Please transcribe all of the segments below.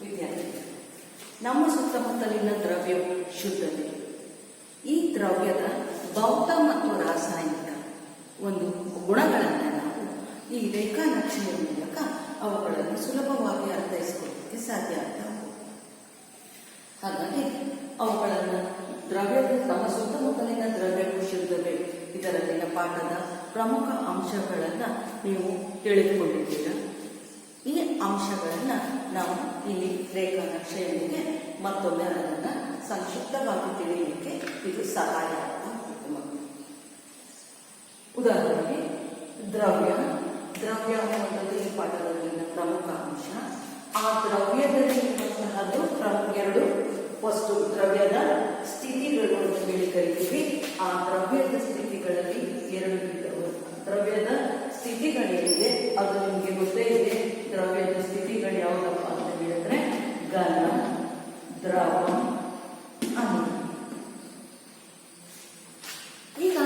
ವಿದ್ಯಾರ್ಥಿ, ನಮ್ಮ ಸುತ್ತಮುತ್ತಲಿನ ದ್ರವ್ಯವು ಶುದ್ಧತೆ. ಈ ದ್ರವ್ಯದ ಭೌತ ಮತ್ತು ರಾಸಾಯನಿಕ ಒಂದು ಗುಣಗಳನ್ನು ನಾವು ಈ ರೇಖಾ ನಕ್ಷೆಯ ಮೂಲಕ ಅವುಗಳನ್ನು ಸುಲಭವಾಗಿ ಅರ್ಥೈಸಿಕೊಳ್ಳಕ್ಕೆ ಸಾಧ್ಯ ಆಗ್ತವೆ. ಹಾಗಾಗಿ ಅವುಗಳನ್ನು ನಮ್ಮ ಸುತ್ತಮುತ್ತಲಿನ ದ್ರವ್ಯವು ಶುದ್ಧತೆ ಇದರಲ್ಲಿನ ಪಾಠದ ಪ್ರಮುಖ ಅಂಶಗಳನ್ನು ನೀವು ತಿಳಿದುಕೊಂಡಿದ್ದೀರಾ. ಈ ಅಂಶಗಳನ್ನು ನಾವು ಇಲ್ಲಿ ರೇಖಾ ನಕ್ಷೆಯೊಂದಿಗೆ ಮತ್ತೊಮ್ಮೆ ಅದನ್ನು ಸಂಕ್ಷಿಪ್ತವಾಗಿ ತಿಳಿಯಲಿಕ್ಕೆ ಇದು ಸಹಾಯ ಆಗ್ತಾ ಹೋಗುತ್ತೆ. ಉದಾಹರಣೆಗೆ ದ್ರವ್ಯ ಅನ್ನುವಂಥದ್ದು ಈ ಪಾಠದಲ್ಲಿನ ಪ್ರಮುಖ ಅಂಶ. ಆ ದ್ರವ್ಯದಲ್ಲಿ ಇರುವಂತಹದ್ದು ಎರಡು ವಸ್ತು ದ್ರವ್ಯದ ಸ್ಥಿತಿಗಳು ಅಂತ ಹೇಳಿ ಕರಿತೀವಿ. ಆ ದ್ರವ್ಯದ ಸ್ಥಿತಿಗಳಲ್ಲಿ ಎರಡು ದ್ರವ್ಯದ ಸ್ಥಿತಿಗಳೇನಿದೆ ಅದು ನಿಮಗೆ ಗೊತ್ತೇ ಇದೆ. ದ್ರವ್ಯದ ಸ್ಥಿತಿಗಳು ಯಾವುದಪ್ಪ ಅಂತ ಹೇಳಿದ್ರೆ ಘನ, ದ್ರವ, ಅನಿಲ. ಈಗ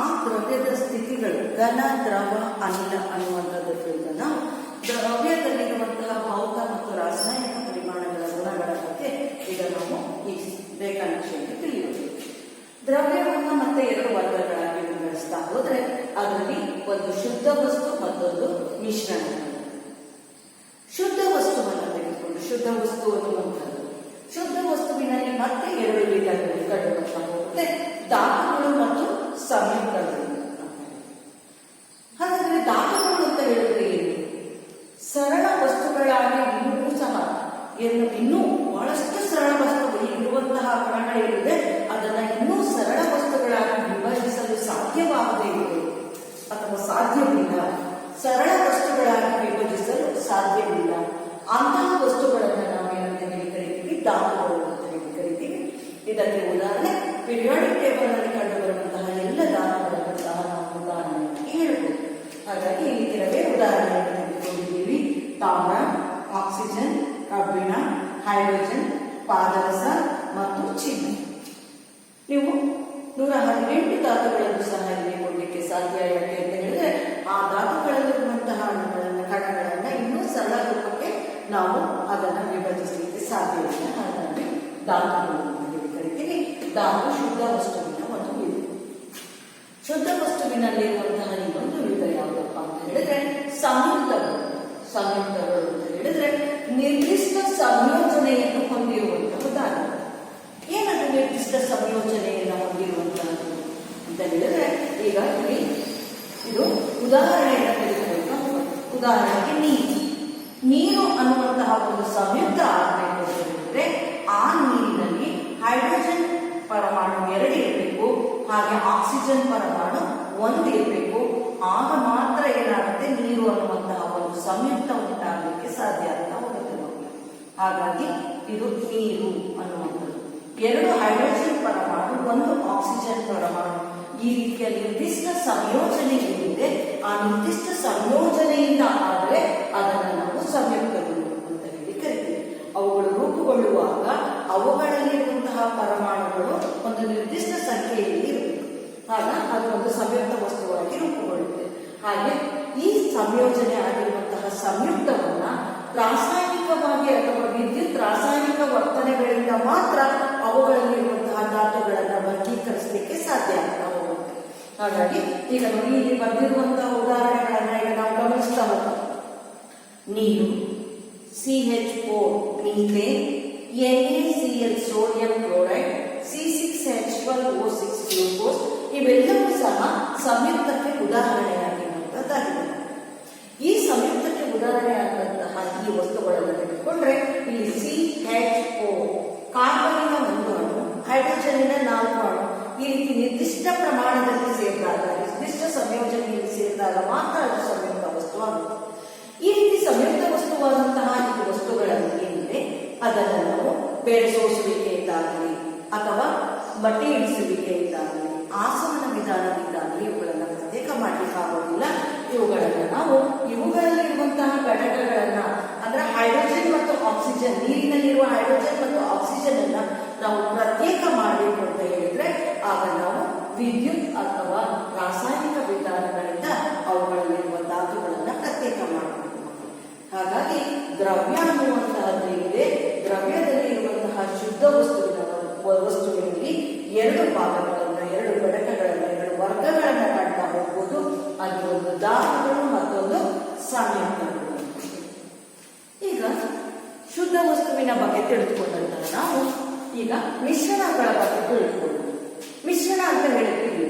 ಆ ದ್ರವ್ಯದ ಸ್ಥಿತಿಗಳು ಘನ, ದ್ರವ, ಅನಿಲ ಅನ್ನುವಂಥದ್ದು ನಾವು ದ್ರವ್ಯದಲ್ಲಿರುವಂತಹ ಭೌತ ಮತ್ತು ರಾಸಾಯನಿಕ ಪರಿಮಾಣಗಳ ಗುಣಗಳ ಬಗ್ಗೆ ಈಗ ನಾವು ಈ ರೇಖಾನಕ್ಷೆಯಲ್ಲಿ ತಿಳಿಯುವುದು. ದ್ರವ್ಯವನ್ನು ಮತ್ತೆ ಎರಡು ವರ್ಗಗಳಾಗಿ ವಿಂಗಡಿಸ್ತಾ ಹೋದ್ರೆ ಅದರಲ್ಲಿ ಒಂದು ಶುದ್ಧ ವಸ್ತು, ಮತ್ತೊಂದು ಮಿಶ್ರಣ. ಶುದ್ಧ ವಸ್ತುವನ್ನು ತೆಗೆದುಕೊಂಡು ಶುದ್ಧ ವಸ್ತು ಅನ್ನುವಂಥದ್ದು, ಶುದ್ಧ ವಸ್ತುವಿನಲ್ಲಿ ಮತ್ತೆ ಎರಡು ವಿಧಗಳು ಕಂಡುಬರ್ತಾ ಹೋಗುತ್ತೆ, ಧಾತುಗಳು ಮತ್ತು ಸಂಯುಕ್ತಗಳು. ಹಾಗಾದ್ರೆ ಧಾತುಗಳು ಅಂತ ಹೇಳಿದ್ರೆ ಏನು? ಸರಳ ವಸ್ತುಗಳಾಗಿ ಇನ್ನೂ ಸಹ ಇನ್ನೂ ಬಹಳಷ್ಟು ಸರಳ ವಸ್ತುಗಳು ಇರುವಂತಹ ಕಣಗಳಿದೆ, ಅದನ್ನ ಇನ್ನೂ ಸರಳ ವಸ್ತುಗಳಾಗಿ ವಿಭಜಿಸಲು ಸಾಧ್ಯವಾಗದೇ ಇದೆ ಅಥವಾ ಸಾಧ್ಯವಿಲ್ಲ. ಸರಳ ವಸ್ತುಗಳಾಗಿ ವಿಭಜಿಸಲು ಸಾಧ್ಯವಿಲ್ಲ. ಅಂತಹ ವಸ್ತುಗಳನ್ನು ನಾವು ಏನಂತ ಹೇಳಿ ಕರಿತೀವಿ? ಧಾತುಗಳು ಅಂತ ಹೇಳಿ ಕರಿತೀವಿ. ಇದಕ್ಕೆ ಉದಾಹರಣೆ ಪಿರಿಯಾಡಿಕ್ ಟೇಬಲ್ ನಲ್ಲಿ ಕಂಡುಬರುವಂತಹ ಎಲ್ಲ ಧಾತುಗಳನ್ನು ಸಹ ನಾವು ಉದಾಹರಣೆಯಾಗಿ ಹೇಳ್ಬೋದು. ಹಾಗಾಗಿ ಇಲ್ಲಿ ಕೆಲವೇ ಉದಾಹರಣೆಯನ್ನು ತೆಗೆದುಕೊಂಡಿದ್ದೀವಿ. ತಾಮ್ರ, ಆಕ್ಸಿಜನ್, ಕಬ್ಬಿಣ, ಹೈಡ್ರೋಜನ್, ಪಾದರಸ ಮತ್ತು ಚಿನ್ನ. ನೀವು 118 ಧಾತುಗಳನ್ನು ಸಹ ಇಲ್ಲಿ ಕೊಡಲಿಕ್ಕೆ ಸಾಧ್ಯ. ಯಾಕೆ ಅಂತ ಹೇಳಿದ್ರೆ ಆ ಧಾತುಗಳಲ್ಲಿರುವಂತಹ ಕಣಗಳನ್ನ ಇನ್ನೂ ಸರಳ ರೂಪಕ್ಕೆ ನಾವು ಅದನ್ನು ವಿಭಜಿಸಲಿಕ್ಕೆ ಸಾಧ್ಯವಿಲ್ಲ. ಹಾಗಾಗಿ ಧಾತುಗಳು ಅಂತ ಕರಿತೀವಿ. ಧಾತು ಶುದ್ಧ ವಸ್ತುವಿನ ಒಂದು ವಿಧ. ಶುದ್ಧ ವಸ್ತುವಿನಲ್ಲಿರುವಂತಹ ಇನ್ನೊಂದು ವಿಧ ಯಾವುದಪ್ಪ ಅಂತ ಹೇಳಿದ್ರೆ ಸಂಯುಕ್ತಗಳು. ಸಂಯುಕ್ತಗಳು ಅಂತ ಹೇಳಿದ್ರೆ ನಿರ್ದಿಷ್ಟ ಸಂಯೋಜನೆಯನ್ನು ಹೊಂದಿರುವಂತಹ ಧಾತು. ಏನದು ನಿರ್ದಿಷ್ಟ ಸಂಯೋಜನೆಯನ್ನು ಹೊಂದಿರುವಂತಹದ್ದು ಅಂತ ಹೇಳಿದ್ರೆ ಈಗ ಇದು ಉದಾಹರಣೆಯನ್ನು ತೆಗೆದುಕೊಳ್ಳುತ್ತಾ ಹೋಗೋಣ. ಉದಾಹರಣೆಗೆ ನೀರು ಅನ್ನುವಂತಹ ಒಂದು ಸಂಯುಕ್ತ ಆಗಬೇಕು ಅಂತ ಹೇಳಿದ್ರೆ ಆ ನೀರಿನಲ್ಲಿ ಹೈಡ್ರೋಜನ್ ಪರಮಾಣು 2 ಇರಬೇಕು, ಹಾಗೆ ಆಕ್ಸಿಜನ್ ಪರಮಾಣು 1 ಇರಬೇಕು. ಆಗ ಮಾತ್ರ ಏನಾಗುತ್ತೆ, ನೀರು ಅನ್ನುವಂತಹ ಒಂದು ಸಂಯುಕ್ತ ಉಂಟಾಗಲಿಕ್ಕೆ ಸಾಧ್ಯ ಆಗ್ತಾ ಹೋಗುತ್ತೆ. ಹಾಗಾಗಿ ಇದು ನೀರು ಅನ್ನುವಂಥದ್ದು 2 ಹೈಡ್ರೋಜನ್ ಪರಮಾಣು, 1 ಆಕ್ಸಿಜನ್ ಪರಮಾಣು. ಈ ರೀತಿಯ ನಿರ್ದಿಷ್ಟ ಸಂಯೋಜನೆ ಏನಿದೆ ಆ ನಿರ್ದಿಷ್ಟ ಸಂಯೋಜನೆಯಿಂದ ಆದರೆ ಅದನ್ನು ನಾವು ಸಂಯುಕ್ತಗಳು ಅಂತ ಹೇಳಿ ಕರಿತೀವಿ. ಅವುಗಳು ರೂಪುಗೊಳ್ಳುವಾಗ ಅವುಗಳಲ್ಲಿರುವಂತಹ ಪರಮಾಣುಗಳು ಒಂದು ನಿರ್ದಿಷ್ಟ ಸಂಖ್ಯೆಯಲ್ಲಿ ಇರಬೇಕು. ಆಗ ಅದು ಒಂದು ಸಂಯುಕ್ತ ವಸ್ತುವಾಗಿ ರೂಪುಗೊಳ್ಳುತ್ತೆ. ಹಾಗೆ ಈ ಸಂಯೋಜನೆ ಆಗಿರುವಂತಹ ಸಂಯುಕ್ತವನ್ನ ರಾಸಾಯನಿಕವಾಗಿ ಅಥವಾ ವಿದ್ಯುತ್ ರಾಸಾಯನಿಕ ವರ್ತನೆಗಳಿಂದ ಮಾತ್ರ ಅವುಗಳಲ್ಲಿರುವಂತಹ ಧಾತುಗಳನ್ನು ವರ್ಗೀಕರಿಸಲಿಕ್ಕೆ ಸಾಧ್ಯ ಆಗ್ತಾ ಹೋಗುತ್ತೆ. ಹಾಗಾಗಿ ಈಗ ನೋಡಿ ಇಲ್ಲಿ ಬಂದಿರುವಂತಹ ಉದಾಹರಣೆಗಳನ್ನ ಈಗ ನಾವು ಗಮನಿಸ್ತಾ ಹೋಗೋಣ. ನೀರು, CH4 methane, NaCl sodium chloride, C6H12O6 glucose ಇವೆಲ್ಲವೂ ಸಹ ಸಂಯುಕ್ತಕ್ಕೆ ಉದಾಹರಣೆಯಾಗಿರುವಂತದ್ದಾಗಿದೆ. ಈ ಸಂಯುಕ್ತಕ್ಕೆ ಉದಾಹರಣೆಯಾದಂತಹ ಈ ವಸ್ತುಗಳನ್ನು ತೆಗೆದುಕೊಂಡ್ರೆ ಇಲ್ಲಿ CH4 ಕಾರ್ಬನಿನ 1 ಅಣು, ಹೈಡ್ರೋಜನಿನ 4 ಅಣು ಈ ರೀತಿ ನಿರ್ದಿಷ್ಟ ಪ್ರಮಾಣದಲ್ಲಿ ಸೇರಿದಾಗ, ನಿರ್ದಿಷ್ಟ ಸಂಯೋಜನೆಯಲ್ಲಿ ಸೇರಿದಾಗ ಮಾತ್ರ ಅದು ಸಂಯುಕ್ತ ವಸ್ತು ಆಗುತ್ತೆ. ಈ ರೀತಿ ಸಂಯುಕ್ತ ವಸ್ತುವಾದಂತಹ ಈ ವಸ್ತುಗಳಲ್ಲಿ ಏನಿದೆ ಅದನ್ನು ನಾವು ಬೆರೆಸೋಸುವಿಕೆಯಿಂದಾಗಲಿ ಅಥವಾ ಬಟ್ಟೆ ಇಳಿಸುವಿಕೆಯಿಂದಾಗಲಿ ಆಸವನ ವಿಧಾನದಿಂದಾಗಲಿ ಇವುಗಳನ್ನು ಪ್ರತ್ಯೇಕ ಮಾಡಲಿಕ್ಕೆ ಆಗೋದಿಲ್ಲ. ಇವುಗಳನ್ನು ನಾವು ಇವುಗಳಲ್ಲಿರುವಂತಹ ಘಟಕಗಳನ್ನ ಅಂದ್ರೆ ಹೈಡ್ರೋಜನ್ ಮತ್ತು ಆಕ್ಸಿಜನ್, ನೀರಿನಲ್ಲಿರುವ ಹೈಡ್ರೋಜನ್ ಮತ್ತು ಆಕ್ಸಿಜನ್ ಅನ್ನ ನಾವು ಪ್ರತ್ಯೇಕ ಮಾಡಬೇಕು ಅಂತ ಹೇಳಿದ್ರೆ ಆಗ ನಾವು ವಿದ್ಯುತ್ ಅಥವಾ ರಾಸಾಯನಿಕ ವಿಧಾನಗಳಿಂದ ಅವುಗಳಲ್ಲಿರುವ ಧಾತುಗಳನ್ನ ಪ್ರತ್ಯೇಕ ಮಾಡಬೇಕು. ಹಾಗಾಗಿ ದ್ರವ್ಯ ಅನ್ನುವಂತಹದ್ದು ಇದೆ ಎರಡು ಭಾಗಗಳನ್ನು, ಎರಡು ಘಟಕಗಳನ್ನು, ಎರಡು ವರ್ಗಗಳನ್ನು ಕಾಣ್ತಾ ಹೋಗ್ಬೋದು. ಅದು ಒಂದು ಧಾತುಗಳು, ಮತ್ತೊಂದು ಸಂಯುಕ್ತಗಳು. ಈಗ ಶುದ್ಧ ವಸ್ತುವಿನ ಬಗ್ಗೆ ತಿಳಿದುಕೊಂಡ ನಂತರ ನಾವು ಈಗ ಮಿಶ್ರಣಗಳ ಬಗ್ಗೆ ತಿಳಿದುಕೊಳ್ಳೋಣ. ಮಿಶ್ರಣ ಅಂತ ಹೇಳ್ತೀವಿ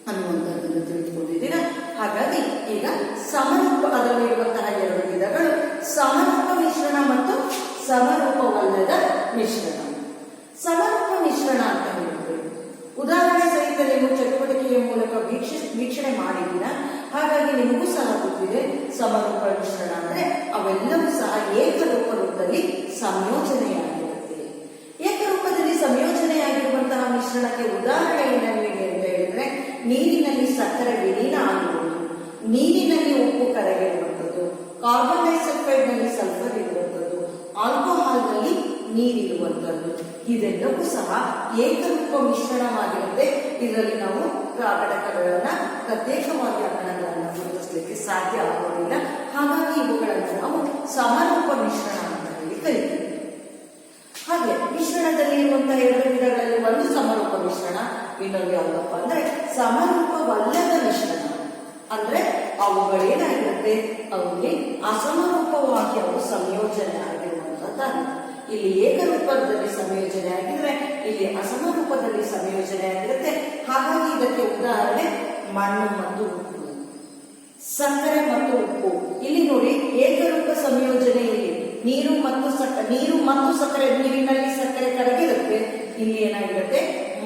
ಅನ್ನುವಂಥದ್ದನ್ನು ತಿಳಿದುಕೊಂಡಿದ್ದೀರಾ. ಹಾಗಾಗಿ ಈಗ ಸಮರೂಪ, ಅದರಲ್ಲಿರುವಂತಹ ಎರಡು ವಿಧಗಳು, ಸಮರೂಪ ಮಿಶ್ರಣ ಮತ್ತು ಸಮರೂಪವಲ್ಲದ ಮಿಶ್ರಣ. ಸಮರೂಪ ಮಿಶ್ರಣ ಅಂತ ಹೇಳಿದ್ರೆ ಉದಾಹರಣೆ ಸಹಿತ ನೀವು ಚಟುವಟಿಕೆಯ ಮೂಲಕ ವೀಕ್ಷಣೆ ಮಾಡಿದ್ದೀರಾ. ಹಾಗಾಗಿ ನಿಮಗೂ ಸಹ ಗೊತ್ತಿದೆ ಸಮರೂಪ ಮಿಶ್ರಣ ಅಂದ್ರೆ ಅವೆಲ್ಲವೂ ಸಹ ಏಕರೂಪದಲ್ಲಿ ಸಂಯೋಜನೆಯಾಗಿರುತ್ತೆ. ಏಕರೂಪದಲ್ಲಿ ಸಂಯೋಜನೆಯಾಗಿರುವಂತಹ ಮಿಶ್ರಣಕ್ಕೆ ಉದಾಹರಣೆ ಏನಿದೆ ಅಂತ ಹೇಳಿದ್ರೆ, ನೀರಿನಲ್ಲಿ ಸಕ್ಕರೆ ವಿಲೀನ ಆಗಿರುವುದು, ನೀರಿನಲ್ಲಿ ಉಪ್ಪು ಕರಗಿರುವಂಥದ್ದು, ಕಾರ್ಬನ್ ಡೈಸಲ್ಫೈಡ್ ನಲ್ಲಿ ಸಲ್ಫರ್ ಇರುವಂಥದ್ದು, ಆಲ್ಕೋಹಾಲ್ ನಲ್ಲಿ ನೀರಿರುವಂಥದ್ದು, ಇದೆಲ್ಲವೂ ಸಹ ಏಕರೂಪ ಮಿಶ್ರಣವಾಗಿರುತ್ತೆ. ಇದರಲ್ಲಿ ನಾವು ಘಟಕಗಳನ್ನ ಪ್ರತ್ಯೇಕವಾಗಿ ಕಣಗಳನ್ನು ಗುರುತಿಸಲಿಕ್ಕೆ ಸಾಧ್ಯ ಆಗೋದಿಲ್ಲ. ಹಾಗಾಗಿ ಇವುಗಳನ್ನು ನಾವು ಸಮರೂಪ ಮಿಶ್ರಣ ಅಂತ ಹೇಳಿ ಕರಿತೀವಿ. ಹಾಗೆ ಮಿಶ್ರಣದಲ್ಲಿ ಇರುವಂತಹ ಎರಡು ವಿಧಗಳಲ್ಲಿ ಒಂದು ಸಮರೂಪ ಮಿಶ್ರಣ, ಇನ್ನೊಂದು ಯಾವುದಪ್ಪ ಅಂದ್ರೆ ಸಮರೂಪವಲ್ಲದ ಮಿಶ್ರಣ. ಅಂದ್ರೆ ಅವುಗಳೇನಾಗಿರುತ್ತೆ, ಅವುಗಳಿಗೆ ಅಸಮರೂಪವಾಗಿ ಅವು ಸಂಯೋಜನೆ ಆಗಿರುವಂತಹದ್ದು. ಇಲ್ಲಿ ಏಕರೂಪದಲ್ಲಿ ಸಂಯೋಜನೆ ಆಗಿದ್ರೆ ಇಲ್ಲಿ ಅಸಮರೂಪದಲ್ಲಿ ಸಂಯೋಜನೆ ಆಗಿರುತ್ತೆ. ಹಾಗಾಗಿ ಇದಕ್ಕೆ ಉದಾಹರಣೆ ಮಣ್ಣು ಮತ್ತು ಉಪ್ಪು, ಸಕ್ಕರೆ ಮತ್ತು ಉಪ್ಪು. ಇಲ್ಲಿ ನೋಡಿ ಏಕರೂಪ ಸಂಯೋಜನೆಯಲ್ಲಿ ನೀರು ಮತ್ತು ಸಕ್ಕರೆ, ನೀರಿನಲ್ಲಿ ಸಕ್ಕರೆ ಕರಗಿರುತ್ತೆ. ಇಲ್ಲಿ ಏನಾಗಿರುತ್ತೆ,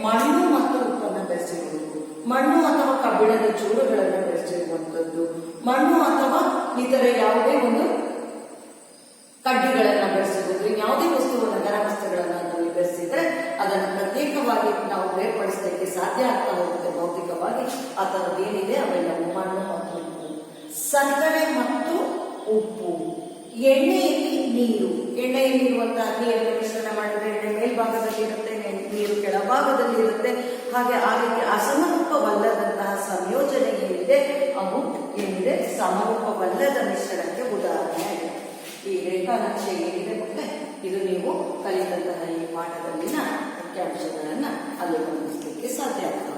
ಮಣ್ಣು ಮತ್ತು ಉಪ್ಪನ್ನು ಬೆರೆಸಿರುವುದು, ಮಣ್ಣು ಅಥವಾ ಕಬ್ಬಿಣದ ಚೂರುಗಳನ್ನು ಬೆರೆಸಿರುವಂತದ್ದು, ಮಣ್ಣು ಅಥವಾ ಇತರ ಯಾವುದೇ ಒಂದು ಕಡ್ಡಿಗಳನ್ನ ಬೆರೆಸಿರುವುದು, ಯಾವುದೇ ವಸ್ತುವನ್ನು ಗರ ವಸ್ತುಗಳನ್ನ ಅದರಲ್ಲಿ ಬೆರೆಸಿದ್ರೆ ಅದನ್ನು ಪ್ರತ್ಯೇಕವಾಗಿ ನಾವು ಬೇರ್ಪಡಿಸಲಿಕ್ಕೆ ಸಾಧ್ಯ ಆಗ್ತಾ ಹೋಗುತ್ತೆ ಭೌತಿಕವಾಗಿ. ಆ ಥರದ್ದು ಏನಿದೆ ಅವೆಲ್ಲವೂ ಮಣ್ಣು ಮತ್ತು ಉಪ್ಪು. ಸಕ್ಕರೆ ಮತ್ತು ಉಪ್ಪು, ಎಣ್ಣೆಯಲ್ಲಿ ನೀರು, ಎಣ್ಣೆಯಲ್ಲಿರುವಂತಹ ನೀರನ್ನು ಮಿಶ್ರಣ ಮಾಡಿದ್ರೆ ಎಣ್ಣೆ ಮೇಲ್ಭಾಗದಲ್ಲಿ ಇರುತ್ತೆ, ನೀರು ಕೆಳಭಾಗದಲ್ಲಿ ಇರುತ್ತೆ. ಹಾಗೆ ಆ ರೀತಿ ಅಸಮರೂಪವಲ್ಲದಂತಹ ಸಂಯೋಜನೆ ಏನಿದೆ ಅವು ಏನಿದೆ ಸಮರೂಪವಲ್ಲದ ಮಿಶ್ರಣಕ್ಕೆ ಉದಾಹರಣೆ ಆಗಿದೆ. ಈ ರೇಖಾನಕ್ಷೆ ಏನಿದೆ ಮತ್ತೆ ಇದು ನೀವು ಕಲಿತಂತಹ ಈ ಪಾಠದಲ್ಲಿನ ಮುಖ್ಯಾಂಶಗಳನ್ನ ಅಲ್ಲಿ ಗಮನಿಸಲಿಕ್ಕೆ ಸಾಧ್ಯ ಆಗ್ತದೆ.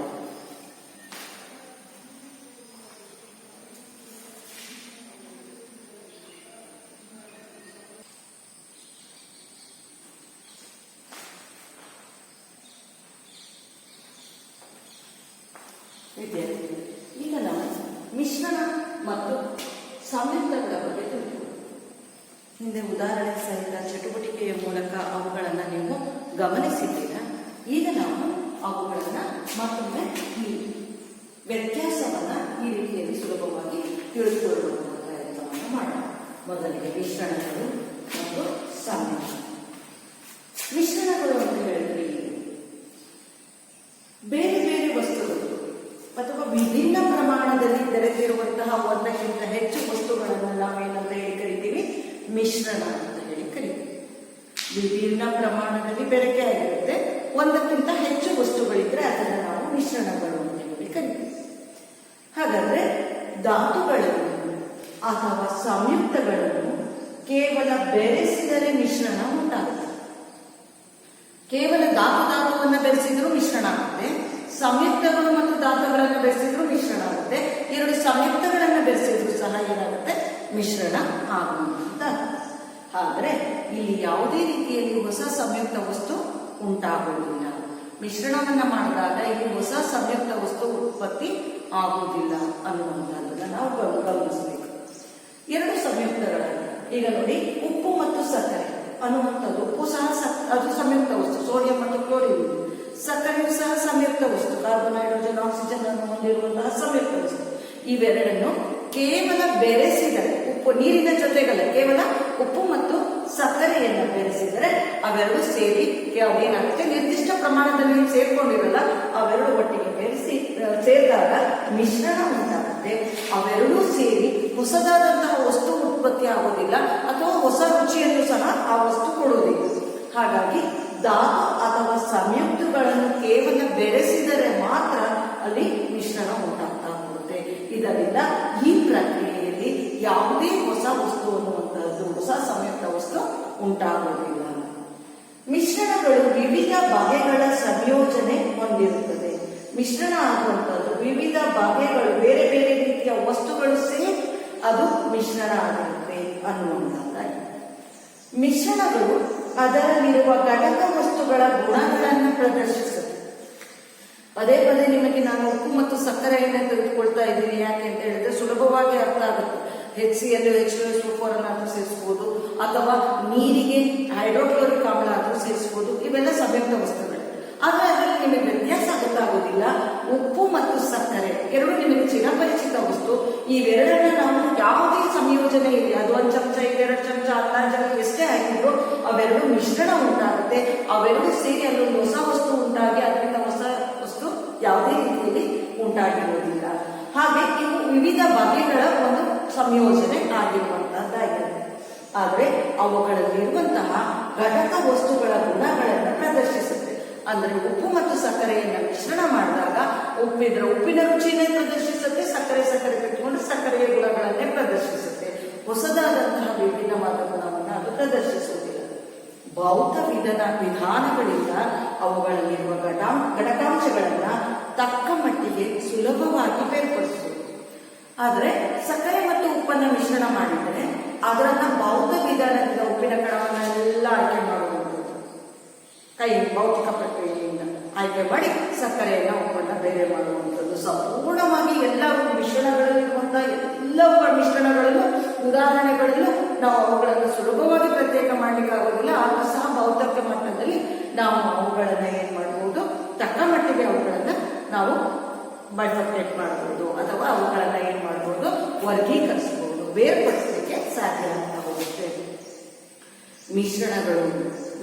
ವಿದ್ಯಾರ್ಥಿಗಳು, ಈಗ ನಾವು ಮಿಶ್ರಣ ಮತ್ತು ಸಂಯುಕ್ತಗಳ ಬಗ್ಗೆ ತಿಳ್ಕೊಳ್ಳೋಣ. ಹಿಂದೆ ಉದಾಹರಣೆ ಸಹಿತ ಚಟುವಟಿಕೆಯ ಮೂಲಕ ಅವುಗಳನ್ನು ನೀವು ಗಮನಿಸಿದ್ದೀರಾ. ಈಗ ನಾವು ಅವುಗಳನ್ನ ಮತ್ತೊಮ್ಮೆ ಈ ವ್ಯತ್ಯಾಸವನ್ನ ಈ ರೀತಿಯಲ್ಲಿ ಸುಲಭವಾಗಿ ತಿಳಿದುಕೊಳ್ಳುವಂತಹ ಪ್ರಯತ್ನವನ್ನು ಮಾಡೋಣ. ಮೊದಲಿಗೆ ಮಿಶ್ರಣಗಳು ಮತ್ತು ಸಂಯುಕ್ತ. ಮಿಶ್ರಣಗಳು ಅಂತ ಹೇಳಿದ್ರೆ ಬೇರೆ ಬೇರೆ ವಸ್ತುಗಳು ಅಥವಾ ವಿಭಿನ್ನ ಪ್ರಮಾಣದಲ್ಲಿ ಬೆರೆತಿರುವಂತಹ ಒಂದಕ್ಕಿಂತ ಹೆಚ್ಚು ವಸ್ತುಗಳನ್ನು ನಾವೇನಂತ ಹೇಳಿ ಕರಿತೀವಿ, ಮಿಶ್ರಣ ಅಂತ ಹೇಳಿ ಕರಿತೀವಿ. ವಿಭಿನ್ನ ಪ್ರಮಾಣದಲ್ಲಿ ಬೆರಕೆ ಆಗಿರುತ್ತೆ, ಒಂದಕ್ಕಿಂತ ಹೆಚ್ಚು ವಸ್ತುಗಳಿದ್ರೆ ಅದನ್ನು ನಾವು ಮಿಶ್ರಣಗಳು ಅಂತ ಹೇಳಿ ಕರಿತೀವಿ. ಹಾಗಾದ್ರೆ ಧಾತುಗಳನ್ನು ಅಥವಾ ಸಂಯುಕ್ತಗಳನ್ನು ಕೇವಲ ಬೆರೆಸಿದರೆ ಮಿಶ್ರಣ ಉಂಟಾಗುತ್ತೆ. ಕೇವಲ ಧಾತುವನ್ನು ಬೆರೆಸಿದ್ರು ಮಿಶ್ರಣ ಆಗುತ್ತೆ, ಸಂಯುಕ್ತಗಳು ಮತ್ತು ಧಾತುಗಳನ್ನು ಬೆರೆಸಿದ್ರು ಮಿಶ್ರಣ ಆಗುತ್ತೆ, ಎರಡು ಸಂಯುಕ್ತಗಳನ್ನು ಬೆರೆಸಿದ್ರು ಸಹ ಏನಾಗುತ್ತೆ, ಮಿಶ್ರಣ ಆಗುವಂತ. ಆದ್ರೆ ಇಲ್ಲಿ ಯಾವುದೇ ರೀತಿಯಲ್ಲಿ ಹೊಸ ಸಂಯುಕ್ತ ವಸ್ತು ಉಂಟಾಗುವುದಿಲ್ಲ. ಮಿಶ್ರಣವನ್ನ ಮಾಡಿದಾಗ ಇಲ್ಲಿ ಹೊಸ ಸಂಯುಕ್ತ ವಸ್ತು ಉತ್ಪತ್ತಿ ಆಗುವುದಿಲ್ಲ ಅನ್ನುವಂಥದ್ದನ್ನ ನಾವು ಗಮನಿಸಬೇಕು. ಎರಡು ಸಂಯುಕ್ತಗಳನ್ನು ಈಗ ನೋಡಿ, ಉಪ್ಪು ಮತ್ತು ಸಕ್ಕರೆ ಅನ್ನುವಂಥದ್ದು, ಉಪ್ಪು ಸಹ ಅದು ಸಂಯುಕ್ತ ವಸ್ತು, ಸೋಡಿಯಂ ಮತ್ತು ಕ್ಲೋರಿನ್. ಸಕ್ಕರೆಯು ಸಹ ಸಂಯುಕ್ತ ವಸ್ತು, ಕಾರ್ಬನ್, ಹೈಡ್ರೋಜನ್, ಆಕ್ಸಿಜನ್ ಅನ್ನು ಹೊಂದಿರುವಂತಹ ಸಂಯುಕ್ತ ವಸ್ತು. ಇವೆರಡನ್ನು ಕೇವಲ ಬೆರೆಸಿದರೆ, ಉಪ್ಪು ನೀರಿನ ಜೊತೆಗಲ್ಲ, ಕೇವಲ ಉಪ್ಪು ಮತ್ತು ಸಕ್ಕರೆಯನ್ನು ಬೆರೆಸಿದರೆ ಅವೆರಡು ಸೇರಿ ಏನಾಗುತ್ತೆ, ನಿರ್ದಿಷ್ಟ ಪ್ರಮಾಣದಲ್ಲಿ ಸೇರ್ಕೊಂಡಿರಲ್ಲ, ಅವೆರಡು ಒಟ್ಟಿಗೆ ಬೆರೆಸಿ ಸೇರಿದಾಗ ಮಿಶ್ರಣ ಉಂಟಾಗುತ್ತೆ. ಅವೆರಡೂ ಸೇರಿ ಹೊಸದಾದಂತಹ ವಸ್ತು ಉತ್ಪತ್ತಿ ಆಗೋದಿಲ್ಲ ಅಥವಾ ಹೊಸ ರುಚಿಯನ್ನು ಸಹ ಆ ವಸ್ತು ಕೊಡುವುದಿಲ್ಲ. ಹಾಗಾಗಿ ಧಾತು ಅಥವಾ ಸಂಯುಕ್ತಗಳನ್ನು ಕೇವಲ ಬೆರೆಸಿದರೆ ಮಾತ್ರ ಅಲ್ಲಿ ಮಿಶ್ರಣ ಉಂಟಾಗ್ತಾ ಹೋಗುತ್ತೆ. ಇದರಿಂದ ಈ ಪ್ರಕ್ರಿಯೆಯಲ್ಲಿ ಯಾವುದೇ ಹೊಸ ವಸ್ತು ಅನ್ನುವಂತಹದ್ದು, ಹೊಸ ಸಂಯುಕ್ತ ವಸ್ತು ಉಂಟಾಗುವುದಿಲ್ಲ. ಮಿಶ್ರಣಗಳು ವಿವಿಧ ಬಗೆಗಳ ಸಂಯೋಜನೆ ಹೊಂದಿರುತ್ತದೆ. ಮಿಶ್ರಣ ಆಗುವಂಥದ್ದು ವಿವಿಧ ಬಗೆಗಳು, ಬೇರೆ ಬೇರೆ ರೀತಿಯ ವಸ್ತುಗಳು ಸೇರಿ ಅದು ಮಿಶ್ರಣ ಆಗಿರುತ್ತೆ ಅನ್ನುವಂಥದ್ದಾಗಿ. ಮಿಶ್ರಣಗಳು ಅದರಲ್ಲಿರುವ ಘಟಕ ವಸ್ತುಗಳ ಗುಣಗಳನ್ನು ಪ್ರದರ್ಶಿಸುತ್ತೆ. ಪದೇ ಪದೇ ನಿಮಗೆ ನಾನು ಉಪ್ಪು ಮತ್ತು ಸಕ್ಕರೆಯನ್ನು ತೆಗೆದುಕೊಳ್ತಾ ಇದ್ದೀನಿ, ಯಾಕೆ ಅಂತ ಹೇಳಿದ್ರೆ ಸುಲಭವಾಗಿ ಅರ್ಥ ಆಗುತ್ತೆ. HCl H2SO4 ಅನ್ನಾದ್ರೂ ಸೇರಿಸಬಹುದು, ಅಥವಾ ನೀರಿಗೆ ಹೈಡ್ರೋಕ್ಲೋರಿಕ್ ಆಮ್ಲ ಆದ್ರೂ ಸೇರಿಸಬಹುದು. ಇವೆಲ್ಲ ಸಂಯುಕ್ತ ವಸ್ತುಗಳು. ಆದ್ರೆ ಅದರಲ್ಲಿ ನಿಮಗೆ ವ್ಯತ್ಯಾಸ ಗೊತ್ತಾಗೋದಿಲ್ಲ. ಉಪ್ಪು ಮತ್ತು ಸಕ್ಕರೆ ಎರಡು ನಿಮಗೆ ಚಿರಪರಿಚಿತ ವಸ್ತು. ಇವೆರಡನ್ನ ನಾವು ಯಾವುದೇ ಸಂಯೋಜನೆ ಇದೆ, ಅದು 1 ಚಮಚ 2 ಚಮಚ ಅಂದಾಜ ಎಷ್ಟೇ ಹಾಕಿದ್ರು ಅವೆರಡು ಮಿಶ್ರಣ ಉಂಟಾಗುತ್ತೆ. ಅವೆರಡು ಸೇರಿ ಅಲ್ಲೊಂದು ಹೊಸ ವಸ್ತು ಉಂಟಾಗಿ ಅದರಿಂದ ಹೊಸ ವಸ್ತು ಯಾವುದೇ ರೀತಿಯಲ್ಲಿ ಉಂಟಾಗಿರುವುದಿಲ್ಲ. ಹಾಗೆ ಇವು ವಿವಿಧ ಬಗೆಗಳ ಒಂದು ಸಂಯೋಜನೆ ಆಗಿರುವಂತಹದ್ದಾಗಿದೆ. ಆದ್ರೆ ಅವುಗಳಲ್ಲಿರುವಂತಹ ಘಟಕ ವಸ್ತುಗಳ ಗುಣಗಳನ್ನು ಪ್ರದರ್ಶಿಸುತ್ತೆ. ಅಂದ್ರೆ ಉಪ್ಪು ಮತ್ತು ಸಕ್ಕರೆಯನ್ನ ಮಿಶ್ರಣ ಮಾಡಿದಾಗ ಉಪ್ಪಿದ್ರೆ ಉಪ್ಪಿನ ರುಚಿಯನ್ನೇ ಪ್ರದರ್ಶಿಸುತ್ತೆ, ಸಕ್ಕರೆ ಬಿಟ್ಟುಕೊಂಡು ಸಕ್ಕರೆಯ ಗುಣಗಳನ್ನೇ ಪ್ರದರ್ಶಿಸುತ್ತೆ. ಹೊಸದಾದಂತಹ ವಿಭಿನ್ನವಾದ ಗುಣವನ್ನು ಅದು ಪ್ರದರ್ಶಿಸುವುದಿಲ್ಲ. ಭೌತ ವಿಧಾನಗಳಿಂದ ಅವುಗಳಲ್ಲಿರುವ ಘಟಕಾಂಶಗಳನ್ನ ತಕ್ಕ ಮಟ್ಟಿಗೆ ಸುಲಭವಾಗಿ ಬೇರ್ಪಡಿಸುವುದು. ಆದರೆ ಸಕ್ಕರೆ ಮತ್ತು ಉಪ್ಪನ್ನ ಮಿಶ್ರಣ ಮಾಡಿದರೆ ಅದರನ್ನ ಭೌತ ವಿಧಾನದಿಂದ ಉಪ್ಪಿನ ಕಣವನ್ನೆಲ್ಲ ಆಯ್ಕೆ ಮಾಡುವುದು, ಭೌತಿಕ ಪ್ರಕ್ರಿಯೆಯಿಂದ ಆಯ್ಕೆ ಮಾಡಿ ಸಕ್ಕರೆಯನ್ನ ಉಪ್ಪನ್ನ ಬೇರೆ ಮಾಡುವಂಥದ್ದು. ಸಂಪೂರ್ಣವಾಗಿ ಎಲ್ಲ ಮಿಶ್ರಣಗಳಲ್ಲಿರುವಂತಹ ಎಲ್ಲವುಗಳ ಮಿಶ್ರಣಗಳಲ್ಲೂ ಉದಾಹರಣೆಗಳಲ್ಲೂ ನಾವು ಅವುಗಳನ್ನು ಸುಲಭವಾಗಿ ಪ್ರತ್ಯೇಕ ಮಾಡ್ಲಿಕ್ಕೆ ಆಗೋದಿಲ್ಲ. ಆದ್ರೂ ಸಹ ಭೌತಿಕ ಮಟ್ಟದಲ್ಲಿ ನಾವು ಅವುಗಳನ್ನ ಏನ್ ಮಾಡಬಹುದು, ತಕ್ಕ ಮಟ್ಟಿಗೆ ಅವುಗಳನ್ನ ನಾವು ಬೈಫರ್ಕೇಟ್ ಮಾಡಬಹುದು, ಅಥವಾ ಅವುಗಳನ್ನ ಏನ್ ಮಾಡಬಹುದು, ವರ್ಗೀಕರಿಸಬಹುದು, ಬೇರ್ಪಡಿಸಲಿಕ್ಕೆ ಸಾಧ್ಯ ಆಗ್ತಾ ಹೋಗುತ್ತೆ. ಮಿಶ್ರಣಗಳು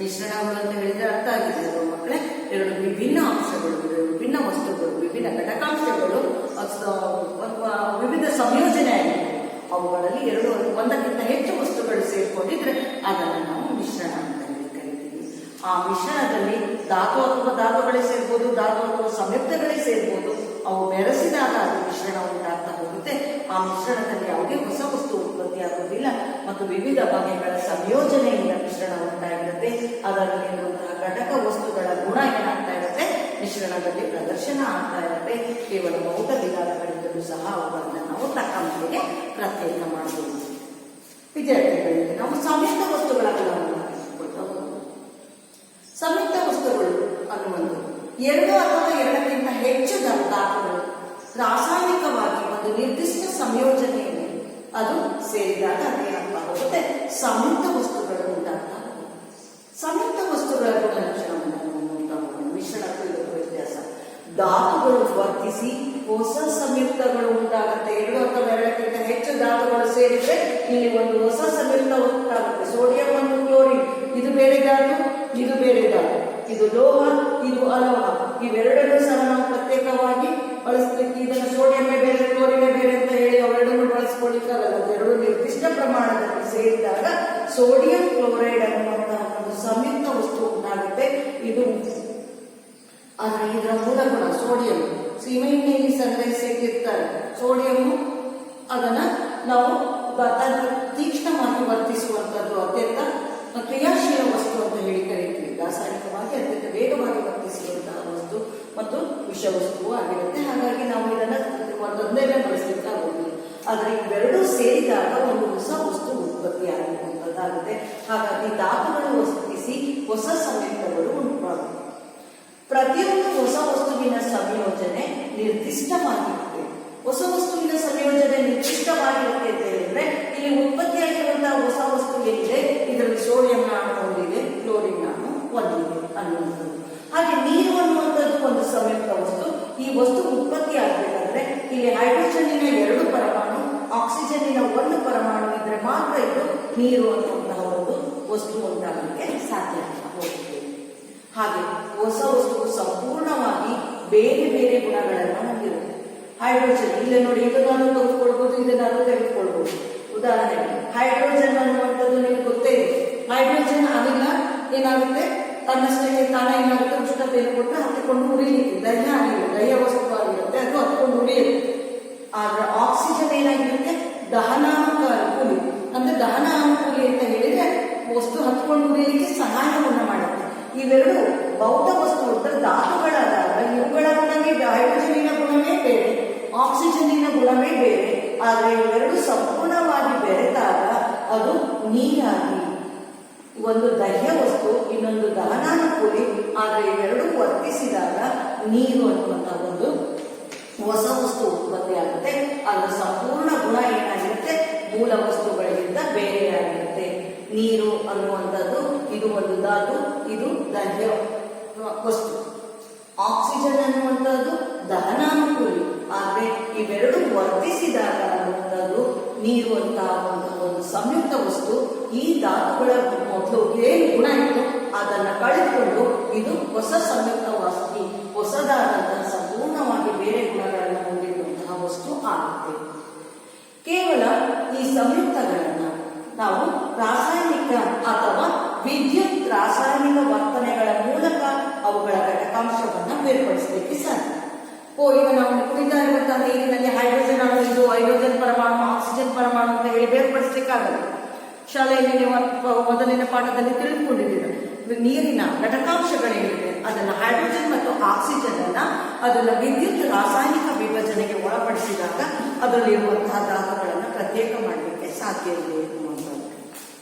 ಅಂತ ಹೇಳಿದ್ರೆ ಅರ್ಥ ಆಗಿದೆ ಮಕ್ಕಳೇ. ಎರಡು ವಿಭಿನ್ನ ಅಂಶಗಳು, ವಿಭಿನ್ನ ವಸ್ತುಗಳು, ವಿಭಿನ್ನ ಘಟಕಾಂಶಗಳು, ವಿವಿಧ ಸಂಯೋಜನೆ ಆಗಿದೆ. ಅವುಗಳಲ್ಲಿ ಒಂದಕ್ಕಿಂತ ಹೆಚ್ಚು ವಸ್ತುಗಳು ಸೇರ್ಕೊಂಡಿದ್ರೆ ಅದನ್ನು ನಾವು ಮಿಶ್ರಣ ಅಂತ ಹೇಳಿ ಕರಿತೀವಿ. ಆ ಮಿಶ್ರಣದಲ್ಲಿ ಧಾತು ಅಥವಾ ಧಾತುಗಳೇ ಸೇರ್ಬೋದು, ಧಾತು ಅಥವಾ ಸಂಯುಕ್ತಗಳೇ ಸೇರ್ಬೋದು. ಅವು ಬೆರೆಸಿದಾಗ ಅದು ಮಿಶ್ರಣ ಉಂಟಾಗ್ತಾ ಹೋಗುತ್ತೆ. ಆ ಮಿಶ್ರಣದಲ್ಲಿ ಯಾವುದೇ ಹೊಸ ವಸ್ತು ಉತ್ಪತ್ತಿ ಆಗುವುದಿಲ್ಲ ಮತ್ತು ವಿವಿಧ ಬಗೆಗಳ ಸಂಯೋಜನೆಯಿಂದ ಮಿಶ್ರಣ ಉಂಟಾಗಿರುತ್ತೆ. ಅದರಲ್ಲಿರುವಂತಹ ಘಟಕ ವಸ್ತುಗಳ ಗುಣ ಏನಾಗ್ತಾ ಇರುತ್ತೆ, ಮಿಶ್ರಣದಲ್ಲಿ ಪ್ರದರ್ಶನ ಆಗ್ತಾ ಇರುತ್ತೆ. ಕೇವಲ ಭೌತ ವಿಧಾನಗಳಿಂದಲೂ ಸಹ ಅವುಗಳನ್ನು ನಾವು ತಕ್ಕ ಮಟ್ಟಿಗೆ ಪ್ರತ್ಯೇಕ ಮಾಡಬಹುದು. ವಿದ್ಯಾರ್ಥಿಗಳಿಗೆ ನಾವು ಸಂಯುಕ್ತ ವಸ್ತುಗಳ ಗುಣವನ್ನು ಸಂಯುಕ್ತ ವಸ್ತುಗಳು ಅನ್ನುವಂಥದ್ದು ಎರಡು ಅಥವಾ ಎರಡಕ್ಕಿಂತ ಹೆಚ್ಚು ಧಾತುಗಳು ರಾಸಾಯನಿಕವಾಗಿ ಒಂದು ನಿರ್ದಿಷ್ಟ ಸಂಯೋಜನೆಯಲ್ಲಿ ಅದು ಸೇರಿದಾಗ ಅದೇನಾಗ್ತಾ ಹೋಗುತ್ತೆ, ಸಂಯುಕ್ತ ವಸ್ತುಗಳು ಉಂಟಾಗ್ತಾ ಹೋಗುತ್ತೆ. ಸಂಯುಕ್ತ ವಸ್ತುಗಳ ಗುಣಲಕ್ಷಣವನ್ನು ನೋಡ್ತಾ ಹೋಗೋಣ. ಮಿಶ್ರಣಕ್ಕೂ ಇದಕ್ಕೂ ವ್ಯತ್ಯಾಸ. ಧಾತುಗಳು ವರ್ತಿಸಿ ಹೊಸ ಸಂಯುಕ್ತಗಳು ಉಂಟಾಗುತ್ತೆ. ಎರಡು ಅಥವಾ ಎರಡಕ್ಕಿಂತ ಹೆಚ್ಚು ಧಾತುಗಳು ಸೇರಿದ್ರೆ ಇಲ್ಲಿ ಒಂದು ಹೊಸ ಸಂಯುಕ್ತ ಉಂಟಾಗುತ್ತೆ. ಸೋಡಿಯಂ ಮತ್ತು ಕ್ಲೋರಿನ್, ಇದು ಬೇರೆ ಧಾತು, ಇದು ಬೇರೆ ಧಾತು, ಇದು ಲೋಹ, ಇದು ಅಲೋಹ. ಇವೆರಡನ್ನೂ ಸಹ ನಾವು ಪ್ರತ್ಯೇಕವಾಗಿ ಬಳಸಲಿಕ್ಕೆ ಇದನ್ನು ಸೋಡಿಯಂ ಬೇರೆ ಕ್ಲೋರಿನ್ ಬೇರೆ ಅಂತ ಹೇಳಿ ಅವೆರಡನ್ನು ಬಳಸ್ಕೊಳ್ಳಿಕ್ಕಾಗಲ್ಲ. ಎರಡು ನಿರ್ದಿಷ್ಟ ಪ್ರಮಾಣದಲ್ಲಿ ಸೇರಿದಾಗ ಸೋಡಿಯಂ ಕ್ಲೋರೈಡ್ ಅನ್ನುವಂತಹ ಒಂದು ಸಂಯುಕ್ತ ವಸ್ತು ಉಂಟಾಗುತ್ತೆ. ಇದು ಆದ್ರೆ ಇದರ ಮೂಲ ಗುಣ ಸೋಡಿಯಂ, ಸೀಮೆಎಣ್ಣೆಯಲ್ಲಿ ಸಂಗ್ರಹಿಸಿಟ್ಟಿರ್ತಾರೆ ಸೋಡಿಯಂ, ಅದನ್ನ ನಾವು ತೀಕ್ಷ್ಣವಾಗಿ ವರ್ತಿಸುವಂತದ್ದು, ಅತ್ಯಂತ ಕ್ರಿಯಾಶೀಲ ವಸ್ತು ಅಂತ ಹೇಳಿ ಕರೀತೀವಿ. ರಾಸಾಯನಿಕವಾಗಿ ಅತ್ಯಂತ ವೇಗವಾಗಿ ವರ್ತಿಸುವಂತಹ ವಸ್ತು ಮತ್ತು ವಿಷ ವಸ್ತುವು ಆಗಿರುತ್ತೆ. ಹಾಗಾಗಿ ನಾವು ಇದನ್ನ ಒಂದೊಂದೇ ಬಳಸಲಿಕ್ಕೆ ಆಗುವುದಿಲ್ಲ. ಆದ್ರೆ ಇವೆರಡೂ ಸೇರಿದಾಗ ಒಂದು ಹೊಸ ವಸ್ತು ಉತ್ಪತ್ತಿ ಆಗಿರುವಂತದ್ದಾಗುತ್ತೆ. ಹಾಗಾಗಿ ಧಾತುಗಳು ವರ್ತಿಸಿ ಹೊಸ ಸಂಯುಕ್ತಗಳು ಉಂಟಾಗುತ್ತವೆ. ಪ್ರತಿಯೊಂದು ಹೊಸ ವಸ್ತುವಿನ ಸಂಯೋಜನೆ ನಿರ್ದಿಷ್ಟವಾಗಿರುತ್ತೆ. ಹೊಸ ವಸ್ತುವಿನ ಸಂಯೋಜನೆ ನಿರ್ದಿಷ್ಟವಾಗಿರುತ್ತೆ ಅಂತ ಹೇಳಿದ್ರೆ ಇಲ್ಲಿ ಉತ್ಪತ್ತಿಯಾಗಿರುವಂತಹ ಹೊಸ ವಸ್ತು ಏನಿದೆ, ಇದರಲ್ಲಿ ಸೋಡಿಯಂ ಅಣು ಹೊಂದಿದೆ, ಕ್ಲೋರಿನ್ ಅಣು ಹೊಂದಿದೆ ಅನ್ನುವಂಥದ್ದು. ಹಾಗೆ ನೀರು ಅನ್ನುವಂಥದ್ದು ಒಂದು ಸಂಯುಕ್ತ ವಸ್ತು. ಈ ವಸ್ತು ಉತ್ಪತ್ತಿ ಆಗಬೇಕಾದ್ರೆ ಇಲ್ಲಿ ಹೈಡ್ರೋಜನ್ನಿನ 2 ಪರಮಾಣು, ಆಕ್ಸಿಜನ್ನಿನ 1 ಪರಮಾಣು ಇದ್ರೆ ಮಾತ್ರ ಇದು ನೀರು ಅನ್ನುವಂತಹ ಒಂದು ವಸ್ತು ಉಂಟಾಗಲಿಕ್ಕೆ ಸಾಧ್ಯ ಆಗುತ್ತೆ. ಹಾಗೆ ಹೊಸ ವಸ್ತುವು ಸಂಪೂರ್ಣವಾಗಿ ಬೇರೆ ಬೇರೆ ಗುಣಗಳನ್ನು ಹೊಂದಿರುತ್ತೆ. ಹೈಡ್ರೋಜನ್ ಇಲ್ಲೇ ನೋಡಿ, ಇದನ್ನು ತೆಗೆದುಕೊಳ್ಬಹುದು, ಇದನ್ನು ತೆಗೆದುಕೊಳ್ಬಹುದು. ಉದಾಹರಣೆ ಹೈಡ್ರೋಜನ್ ಅನ್ನುವಂಥದ್ದು ನಿಮಗೆ ಗೊತ್ತೇ ಇದೆ. ಹೈಡ್ರೋಜನ್ ಅನಿಲ ಏನಾಗುತ್ತೆ, ತನ್ನಷ್ಟಕ್ಕೆ ತಾನೇ ಏನಾಗುತ್ತೆ, ಉಷ್ಣತೆಯನ್ನು ಕೊಟ್ಟರೆ ಹತ್ತಿಕೊಂಡು ಉರಿಲಿಕ್ಕೆ ದಹ್ಯ ವಸ್ತು ಆಗಿರುತ್ತೆ, ಅದು ಹತ್ಕೊಂಡು ಉರಿಯುತ್ತೆ. ಆದ್ರೆ ಆಕ್ಸಿಜನ್ ಏನಾಗಿರುತ್ತೆ, ದಹನಾನುಕೂಲಿ. ಅಂದ್ರೆ ದಹನಾನುಕೂಲಿ ಅಂತ ಹೇಳಿದ್ರೆ ವಸ್ತು ಹತ್ಕೊಂಡು ಉರಿಯಲಿಕ್ಕೆ ಸಹಾಯವನ್ನು ಮಾಡುತ್ತೆ. ಇವೆರಡು ಭೌತ ವಸ್ತು ಅಂದರೆ ಧಾತುಗಳಾದಾಗ ಇವುಗಳ ಗುಣವೇ ಹೈಡ್ರೋಜನಿನ ಗುಣವೇ ಬೇರೆ, ಆಕ್ಸಿಜನ್ನಿನ ಗುಣವೇ ಬೇರೆ. ಆದರೆ ಇವೆರಡು ಸಂಪೂರ್ಣವಾಗಿ ಬೆರೆತಾಗ ಅದು ನೀರಾಗಿ, ಒಂದು ದಹ್ಯ ವಸ್ತು ಇನ್ನೊಂದು ದಹನಾನುಕೂಲಿ, ಆದರೆ ಇವೆರಡು ವರ್ತಿಸಿದಾಗ ನೀರು ಅನ್ನುವಂಥ ಒಂದು ಹೊಸ ವಸ್ತು ಉತ್ಪತ್ತಿಯಾಗುತ್ತೆ. ಅದರ ಸಂಪೂರ್ಣ ಗುಣ ಏನಾಗಿರುತ್ತೆ, ಮೂಲ ವಸ್ತುಗಳಿಗಿಂತ ಬೇರೆಯಾಗಿರುತ್ತೆ. ನೀರು ಅನ್ನುವಂಥದ್ದು ಇದು ಒಂದು ಧಾತು, ಇದು ದಹ್ಯ ವಸ್ತು. ಆಕ್ಸಿಜನ್ ಅನ್ನುವಂಥದ್ದು ದಹನಾನುಕೂಲಿ, ಆದರೆ ಇವೆರಡು ವರ್ತಿಸಿದಾಗ ಅನ್ನುವಂಥದ್ದು ನೀರು ಅಂತ ಒಂದು ಸಂಯುಕ್ತ ವಸ್ತು. ಈ ಧಾತುಗಳ ಮೊದಲು ಏನು ಗುಣ ಇತ್ತು ಅದನ್ನು ಕಳೆದುಕೊಂಡು ಇದು ಹೊಸ ಸಂಯುಕ್ತ ವಸ್ತು, ಹೊಸದಾದಂತಹ ಸಂಪೂರ್ಣವಾಗಿ ಬೇರೆ ಗುಣಗಳನ್ನು ಹೊಂದಿರುವಂತಹ ವಸ್ತು ಆಗುತ್ತೆ. ಕೇವಲ ಈ ಸಂಯುಕ್ತಗಳನ್ನು ನಾವು ರಾಸಾಯನಿಕ ಅಥವಾ ವಿದ್ಯುತ್ ರಾಸಾಯನಿಕ ವರ್ತನೆಗಳ ಮೂಲಕ ಅವುಗಳ ಘಟಕಾಂಶವನ್ನು ಬೇರ್ಪಡಿಸಲಿಕ್ಕೆ ಸಾಧ್ಯ. ಈಗ ನಾವು ಕುಡಿತಾ ಇರುವಂತಹ ನೀರಿನಲ್ಲಿ ಹೈಡ್ರೋಜನ್ ಅಣು ಇದು, ಹೈಡ್ರೋಜನ್ ಪರಮಾಣು, ಆಕ್ಸಿಜನ್ ಪರಮಾಣು ಅಂತ ಹೇಳಿ ಬೇರ್ಪಡಿಸಲಿಕ್ಕಾಗಲ್ಲ. ಶಾಲೆಯಲ್ಲಿ ನೀವು ಮೊದಲಿನ ಪಾಠದಲ್ಲಿ ತಿಳಿದುಕೊಂಡಿದ್ದೀರಿ. ನೀರಿನ ಘಟಕಾಂಶಗಳೇನಿದೆ ಅದನ್ನು ಹೈಡ್ರೋಜನ್ ಮತ್ತು ಆಕ್ಸಿಜನ್ ಅದನ್ನು ವಿದ್ಯುತ್ ರಾಸಾಯನಿಕ ವಿಭಜನೆಗೆ ಒಳಪಡಿಸಿದಾಗ ಅದರಲ್ಲಿರುವಂತಹ ಧಾತುಗಳನ್ನು ಪ್ರತ್ಯೇಕ ಮಾಡಲಿಕ್ಕೆ ಸಾಧ್ಯ ಇದೆ ಎನ್ನುವಂಥದ್ದು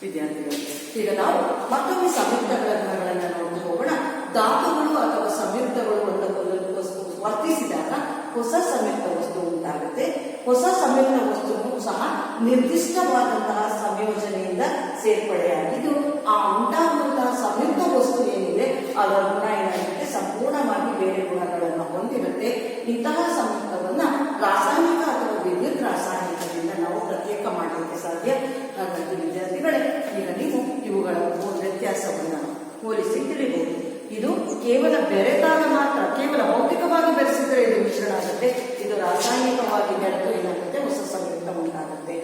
ವಿದ್ಯಾರ್ಥಿಗಳು. ಈಗ ನಾವು ಮತ್ತೊಮ್ಮೆ ಸಂಯುಕ್ತಗಳ ಗುಣಗಳನ್ನು ನೋಡ್ತಾ ಹೋಗೋಣ. ಧಾತುಗಳು ಅಥವಾ ಸಂಯುಕ್ತಗಳು ಒಂದಕ್ಕೊಂದೊಂದು ವಸ್ತು ವರ್ತಿಸಿದಾಗ ಹೊಸ ಸಂಯುಕ್ತ ವಸ್ತು ಉಂಟಾಗುತ್ತೆ. ಹೊಸ ಸಂಯುಕ್ತ ವಸ್ತುವು ಸಹ ನಿರ್ದಿಷ್ಟವಾದಂತಹ ಸಂಯೋಜನೆಯಿಂದ ಸೇರ್ಪಡೆಯಾಗಿದ್ದು ಆ ಉಂಟಾಗುವಂತಹ ಸಂಯುಕ್ತ ವಸ್ತು ಏನಿದೆ ಅದರ ಗುಣ ಏನಾಗುತ್ತೆ, ಸಂಪೂರ್ಣವಾಗಿ ಬೇರೆ ಗುಣಗಳನ್ನು ಹೊಂದಿರುತ್ತೆ. ಇಂತಹ ಸಂಯುಕ್ತವನ್ನ ರಾಸಾಯನಿಕ ಅಥವಾ ವಿದ್ಯುತ್ ರಾಸಾಯನಿಕದಿಂದ ನಾವು ಪ್ರತ್ಯೇಕ ಮಾಡಲಿಕ್ಕೆ ಸಾಧ್ಯ. ಹಾಗಾಗಿ ವಿದ್ಯಾರ್ಥಿಗಳೇ, ಈಗ ನೀವು ಇವುಗಳ ವ್ಯತ್ಯಾಸವನ್ನು ಹೋಲಿಸಿ ತಿಳಿಬಹುದು. ಇದು ಕೇವಲ ಬೆರೆತಾಗ ಮಾತ್ರ, ಕೇವಲ ಭೌತಿಕವಾಗಿ ಬೆರೆಸಿದ್ರೆ ಇದು ಮಿಶ್ರಣ ಆಗುತ್ತೆ. ಇದು ರಾಸಾಯನಿಕವಾಗಿ ಬೆರೆತು ಏನಾಗುತ್ತೆ, ಹೊಸ ಸಂಯುಕ್ತ ಉಂಟಾಗುತ್ತೆ.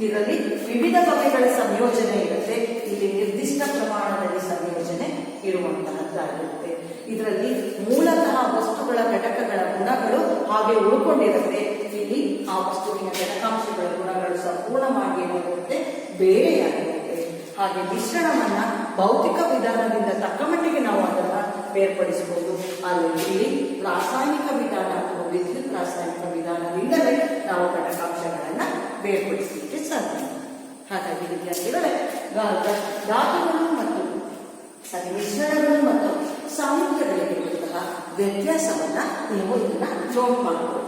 ಇದರಲ್ಲಿ ವಿವಿಧ ಬಗೆಗಳ ಸಂಯೋಜನೆ ಇರುತ್ತೆ. ಇಲ್ಲಿ ನಿರ್ದಿಷ್ಟ ಪ್ರಮಾಣದಲ್ಲಿ ಸಂಯೋಜನೆ ಇರುವಂತಹದ್ದಾಗಿರುತ್ತೆ. ಇದರಲ್ಲಿ ಮೂಲತಃ ವಸ್ತುಗಳ ಘಟಕಗಳ ಗುಣಗಳು ಹಾಗೆ ಉಳ್ಕೊಂಡಿರುತ್ತೆ. ಇಲ್ಲಿ ಆ ವಸ್ತುವಿನ ಘಟಕಾಂಶಗಳ ಗುಣಗಳು ಸಂಪೂರ್ಣವಾಗಿ ಏನಾಗಿರುತ್ತೆ, ಬೇರೆಯಾಗಿರುತ್ತೆ. ಹಾಗೆ ಮಿಶ್ರಣವನ್ನ ಭೌತಿಕ ವಿಧಾನದಿಂದ ತಕ್ಕ ಮಟ್ಟಿಗೆ ನಾವು ಅದನ್ನ ಬೇರ್ಪಡಿಸಬಹುದು. ಆದರೆ ಇಲ್ಲಿ ರಾಸಾಯನಿಕ ವಿಧಾನ ಅಥವಾ ವಿದ್ಯುತ್ ರಾಸಾಯನಿಕ ವಿಧಾನದಿಂದಲೇ ನಾವು ಘಟಕಾಂಶಗಳನ್ನ ಬೇರ್ಪಡಿಸಲಿಕ್ಕೆ ಸಾಧ್ಯ. ಹಾಗಾಗಿ ವಿದ್ಯಾರ್ಥಿಗಳೇ, ಧಾತುಗಳು ಮತ್ತು ಮಿಶ್ರಣಗಳು ಮತ್ತು ಸಂಯುಕ್ತಗಳಿಗಿರುವಂತಹ ವ್ಯತ್ಯಾಸವನ್ನ ನೀವು ಇದನ್ನ ನೋಟ್ ಮಾಡಬಹುದು.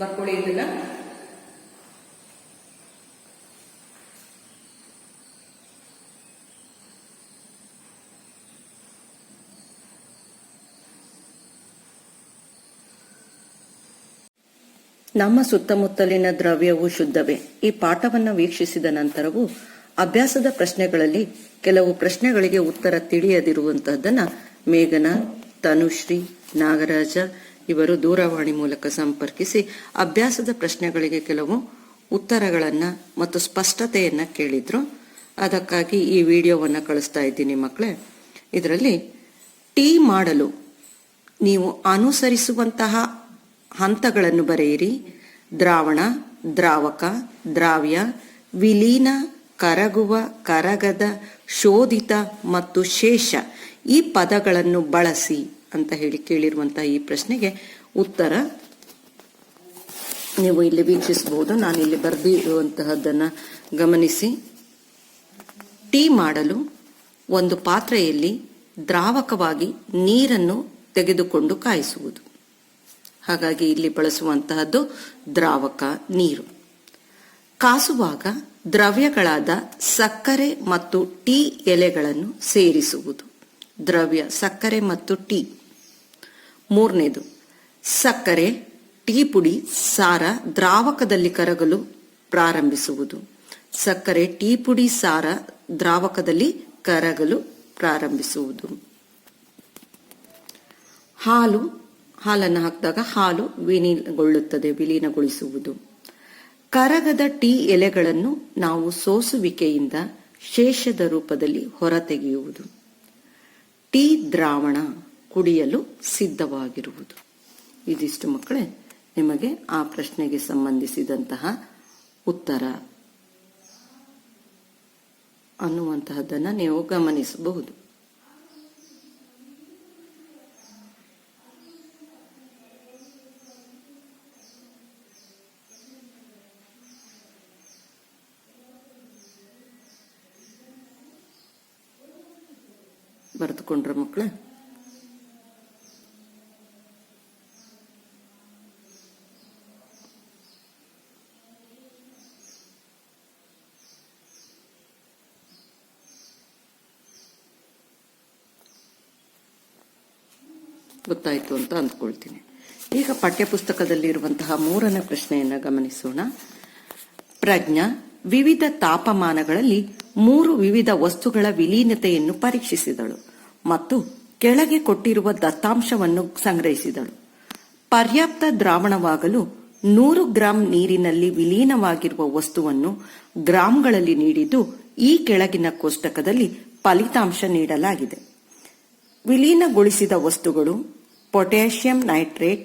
ಬರ್ಕೊಳ್ಳಿ ಇದನ್ನ. ನಮ್ಮ ಸುತ್ತಮುತ್ತಲಿನ ದ್ರವ್ಯವು ಶುದ್ಧವೇ. ಈ ಪಾಠವನ್ನು ವೀಕ್ಷಿಸಿದ ನಂತರವೂ ಅಭ್ಯಾಸದ ಪ್ರಶ್ನೆಗಳಲ್ಲಿ ಕೆಲವು ಪ್ರಶ್ನೆಗಳಿಗೆ ಉತ್ತರ ತಿಳಿಯದಿರುವಂತಹದ್ದನ್ನ ಮೇಘನಾ, ತನುಶ್ರೀ, ನಾಗರಾಜ ಇವರು ದೂರವಾಣಿ ಮೂಲಕ ಸಂಪರ್ಕಿಸಿ ಅಭ್ಯಾಸದ ಪ್ರಶ್ನೆಗಳಿಗೆ ಕೆಲವು ಉತ್ತರಗಳನ್ನ ಮತ್ತು ಸ್ಪಷ್ಟತೆಯನ್ನ ಕೇಳಿದ್ರು. ಅದಕ್ಕಾಗಿ ಈ ವಿಡಿಯೋವನ್ನ ಕಳಿಸ್ತಾ ಇದ್ದೀನಿ ಮಕ್ಕಳೇ. ಇದರಲ್ಲಿ ಟೀ ಮಾಡಲು ನೀವು ಅನುಸರಿಸುವಂತಹ ಹಂತಗಳನ್ನು ಬರೆಯಿರಿ. ದ್ರಾವಣ, ದ್ರಾವಕ, ದ್ರಾವ್ಯ, ವಿಲೀನ, ಕರಗುವ, ಕರಗದ, ಶೋಧಿತ ಮತ್ತು ಶೇಷ ಈ ಪದಗಳನ್ನು ಬಳಸಿ ಅಂತ ಹೇಳಿ ಕೇಳಿರುವಂತಹ ಈ ಪ್ರಶ್ನೆಗೆ ಉತ್ತರ ನೀವು ಇಲ್ಲಿ ವೀಕ್ಷಿಸಬಹುದು. ನಾನಿಲ್ಲಿ ಬರೆದಿರುವಂತಹದ್ದನ್ನ ಗಮನಿಸಿ. ಟೀ ಮಾಡಲು ಒಂದು ಪಾತ್ರೆಯಲ್ಲಿ ದ್ರಾವಕವಾಗಿ ನೀರನ್ನು ತೆಗೆದುಕೊಂಡು ಕಾಯಿಸುವುದು. ಹಾಗಾಗಿ ಇಲ್ಲಿ ಬಳಸುವಂತಹದ್ದು ದ್ರಾವಕ, ನೀರು. ಕಾಸುವಾಗ ದ್ರವ್ಯಗಳಾದ ಸಕ್ಕರೆ ಮತ್ತು ಟೀ ಎಲೆಗಳನ್ನು ಸೇರಿಸುವುದು. ದ್ರವ್ಯ ಸಕ್ಕರೆ ಮತ್ತು ಟೀ. ಮೂರನೇದು, ಸಕ್ಕರೆ, ಟೀ ಪುಡಿ, ಸಾರ ದ್ರಾವಕದಲ್ಲಿ ಕರಗಲು ಪ್ರಾರಂಭಿಸುವುದು. ಸಕ್ಕರೆ, ಟೀ ಪುಡಿ, ಸಾರ ದ್ರಾವಕದಲ್ಲಿ ಕರಗಲು ಪ್ರಾರಂಭಿಸುವುದು. ಹಾಲನ್ನು ಹಾಕಿದಾಗ ಹಾಲು ವಿಲೀನಗೊಳಿಸುವುದು. ಕರಗದ ಟೀ ಎಲೆಗಳನ್ನು ನಾವು ಸೋಸುವಿಕೆಯಿಂದ ಶೇಷದ ರೂಪದಲ್ಲಿ ಹೊರತೆಗೆಯುವುದು. ಟೀ ದ್ರಾವಣ ಕುಡಿಯಲು ಸಿದ್ಧವಾಗಿರುವುದು. ಇದಿಷ್ಟು ಮಕ್ಕಳೇ ನಿಮಗೆ ಆ ಪ್ರಶ್ನೆಗೆ ಸಂಬಂಧಿಸಿದಂತಹ ಉತ್ತರ ಅನ್ನುವಂತಹದ್ದನ್ನು ನೀವು ಗಮನಿಸಬಹುದು. ಬರೆದುಕೊಂಡ್ರ ಮಕ್ಕಳ? ಗೊತ್ತಾಯ್ತು ಅಂತ ಅಂದ್ಕೊಳ್ತೀನಿ. ಈಗ ಪಠ್ಯಪುಸ್ತಕದಲ್ಲಿರುವಂತಹ 3ನೇ ಪ್ರಶ್ನೆಯನ್ನ ಗಮನಿಸೋಣ. ಪ್ರಜ್ಞಾ ವಿವಿಧ ತಾಪಮಾನಗಳಲ್ಲಿ 3 ವಿವಿಧ ವಸ್ತುಗಳ ವಿಲೀನತೆಯನ್ನು ಪರೀಕ್ಷಿಸಿದಳು ಮತ್ತು ಕೆಳಗೆ ಕೊಟ್ಟಿರುವ ದತ್ತಾಂಶವನ್ನು ಸಂಗ್ರಹಿಸಿದಳು. ಪರ್ಯಾಪ್ತ ದ್ರಾವಣವಾಗಲು 100 ಗ್ರಾಂ ನೀರಿನಲ್ಲಿ ವಿಲೀನವಾಗಿರುವ ವಸ್ತುವನ್ನು ಗ್ರಾಂಗಳಲ್ಲಿ ನೀಡಿದ್ದು ಈ ಕೆಳಗಿನ ಕೋಷ್ಟಕದಲ್ಲಿ ಫಲಿತಾಂಶ ನೀಡಲಾಗಿದೆ. ವಿಲೀನಗೊಳಿಸಿದ ವಸ್ತುಗಳು potassium nitrate,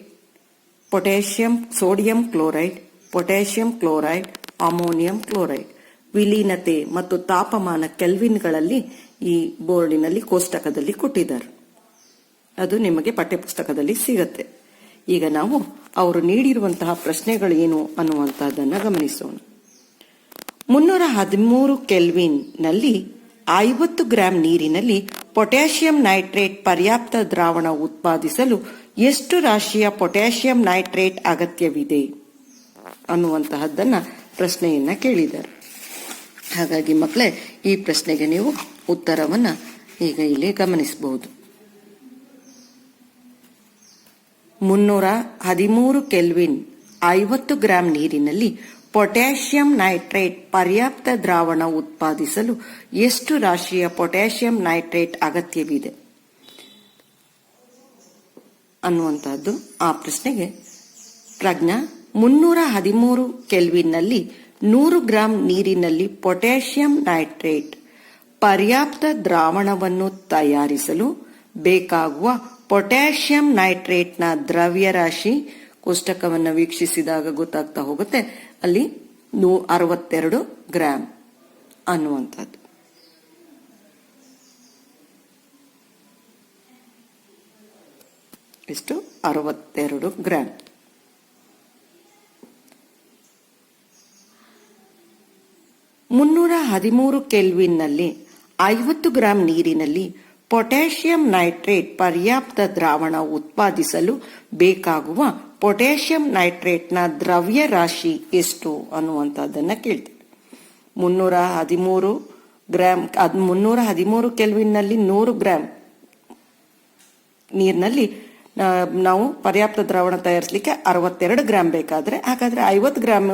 potassium sodium chloride, potassium chloride, ammonium chloride. ವಿಲೀನತೆ ಮತ್ತು ತಾಪಮಾನ ಕೆಲ್ವಿನ್ಗಳಲ್ಲಿ ಈ ಬೋರ್ಡಿನಲ್ಲಿ ಕೋಷ್ಟಕದಲ್ಲಿ ಕೊಟ್ಟಿದ್ದಾರೆ. ಅದು ನಿಮಗೆ ಪಠ್ಯಪುಸ್ತಕದಲ್ಲಿ ಸಿಗತ್ತೆ. ಈಗ ನಾವು ಅವರು ನೀಡಿರುವಂತಹ ಪ್ರಶ್ನೆಗಳು ಏನು ಅನ್ನುವಂತಹದನ್ನ ಗಮನಿಸೋಣ. 313 ಕೆಲ್ವಿನ್ ನಲ್ಲಿ 50 ಗ್ರಾಂ ನೀರಿನಲ್ಲಿ ಪೊಟ್ಯಾಷಿಯಂ ನೈಟ್ರೇಟ್ ಪರ್ಯಾಪ್ತ ದ್ರಾವಣ ಉತ್ಪಾದಿಸಲು ಎಷ್ಟು ರಾಶಿಯ ಪೊಟ್ಯಾಷಿಯಂ ನೈಟ್ರೇಟ್ ಅಗತ್ಯವಿದೆ ಅನ್ನುವಂತಹದ್ದನ್ನ ಪ್ರಶ್ನೆಯನ್ನ ಕೇಳಿದ್ದಾರೆ. ಹಾಗಾಗಿ ಮಕ್ಕಳೇ, ಈ ಪ್ರಶ್ನೆಗೆ ನೀವು ಉತ್ತರವನ್ನ ಈಗ ಇಲ್ಲಿ ಗಮನಿಸಬಹುದು. 313 ಕೆಲ್ವಿನ್ 50 ಗ್ರಾಂ ನೀರಿನಲ್ಲಿ ಪೊಟ್ಯಾಷಿಯಂ ನೈಟ್ರೇಟ್ ಪರ್ಯಾಪ್ತ ದ್ರಾವಣ ಉತ್ಪಾದಿಸಲು ಎಷ್ಟು ರಾಶಿಯ ಪೊಟ್ಯಾಷಿಯಂ ನೈಟ್ರೇಟ್ ಅಗತ್ಯವಿದೆ ಅನ್ನುವಂತಹದ್ದು ಆ ಪ್ರಶ್ನೆಗೆ. ಪ್ರಜ್ಞಾ 313 ಕೆಲ್ವಿನ್ನಲ್ಲಿ 100 ಗ್ರಾಂ ನೀರಿನಲ್ಲಿ ಪೊಟ್ಯಾಷಿಯಂ ನೈಟ್ರೇಟ್ ಪರ್ಯಾಪ್ತ ದ್ರಾವಣವನ್ನು ತಯಾರಿಸಲು ಬೇಕಾಗುವ ಪೊಟ್ಯಾಷಿಯಂ ನೈಟ್ರೇಟ್ನ ದ್ರವ್ಯರಾಶಿ ಕೋಷ್ಟಕವನ್ನು ವೀಕ್ಷಿಸಿದಾಗ ಗೊತ್ತಾಗ್ತಾ ಹೋಗುತ್ತೆ. ಅಲ್ಲಿ 62 ಗ್ರಾಂ ಅನ್ನುವಂಥದ್ದು. ಎಷ್ಟು? 62 ಗ್ರಾಂ. (313 ಕೆಲ್ವಿನ್ನಲ್ಲಿ 50 ಗ್ರಾಂ ನೀರಿನಲ್ಲಿ ಪೊಟ್ಯಾಷಿಯಂ ನೈಟ್ರೇಟ್ ಪರ್ಯಾಪ್ತ ದ್ರಾವಣ ಉತ್ಪಾದಿಸಲು ಬೇಕಾಗುವ ಪೊಟ್ಯಾಷಿಯಂ ನೈಟ್ರೇಟ್ನ ದ್ರವ್ಯ ರಾಶಿ ಎಷ್ಟು ಅನ್ನುವಂಥದ್ದನ್ನ ಕೇಳ್ತೀವಿ. 313 ಗ್ರಾಂ 313 ಕೆಲ್ವಿನ್ನಲ್ಲಿ 100 ಗ್ರಾಂ ನೀರಿನಲ್ಲಿ ನಾವು ಪರ್ಯಾಪ್ತ ದ್ರಾವಣ ತಯಾರಿಸಲಿಕ್ಕೆ 62 ಗ್ರಾಂ ಬೇಕಾದ್ರೆ, ಹಾಗಾದ್ರೆ 50 ಗ್ರಾಂ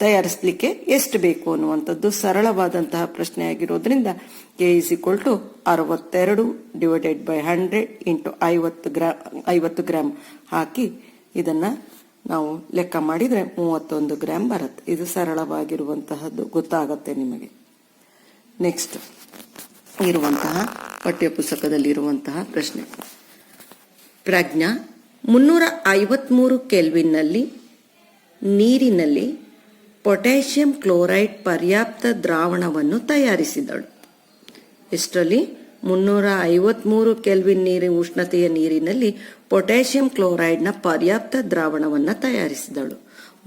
ತಯಾರಿಸಲಿಕ್ಕೆ ಎಷ್ಟು ಬೇಕು ಅನ್ನುವಂಥದ್ದು ಸರಳವಾದಂತಹ ಪ್ರಶ್ನೆ ಆಗಿರೋದ್ರಿಂದ K = 62 / 100 × 50 ಗ್ರಾಂ ಹಾಕಿ ಇದನ್ನ ನಾವು ಲೆಕ್ಕ ಮಾಡಿದ್ರೆ 31 ಗ್ರಾಂ ಬರುತ್ತೆ. ಇದು ಸರಳವಾಗಿರುವಂತಹದ್ದು, ಗೊತ್ತಾಗತ್ತೆ ನಿಮಗೆ. ನೆಕ್ಸ್ಟ್ ಇರುವಂತಹ ಪಠ್ಯಪುಸ್ತಕದಲ್ಲಿರುವಂತಹ ಪ್ರಶ್ನೆ. ಪ್ರಜ್ಞಾ 353 ಕೆಲ್ವಿನ್ನಲ್ಲಿ ನೀರಿನಲ್ಲಿ ಪೊಟ್ಯಾಷಿಯಂ ಕ್ಲೋರೈಡ್ ಪರ್ಯಾಪ್ತ ದ್ರಾವಣವನ್ನು ತಯಾರಿಸಿದಳು. ಎಷ್ಟರಲ್ಲಿ? 353 ಕೆಲ್ವಿನ್ ಉಷ್ಣತೆಯ ನೀರಿನಲ್ಲಿ ಪೊಟ್ಯಾಷಿಯಂ ಕ್ಲೋರೈಡ್ನ ಪರ್ಯಾಪ್ತ ದ್ರಾವಣವನ್ನು ತಯಾರಿಸಿದಳು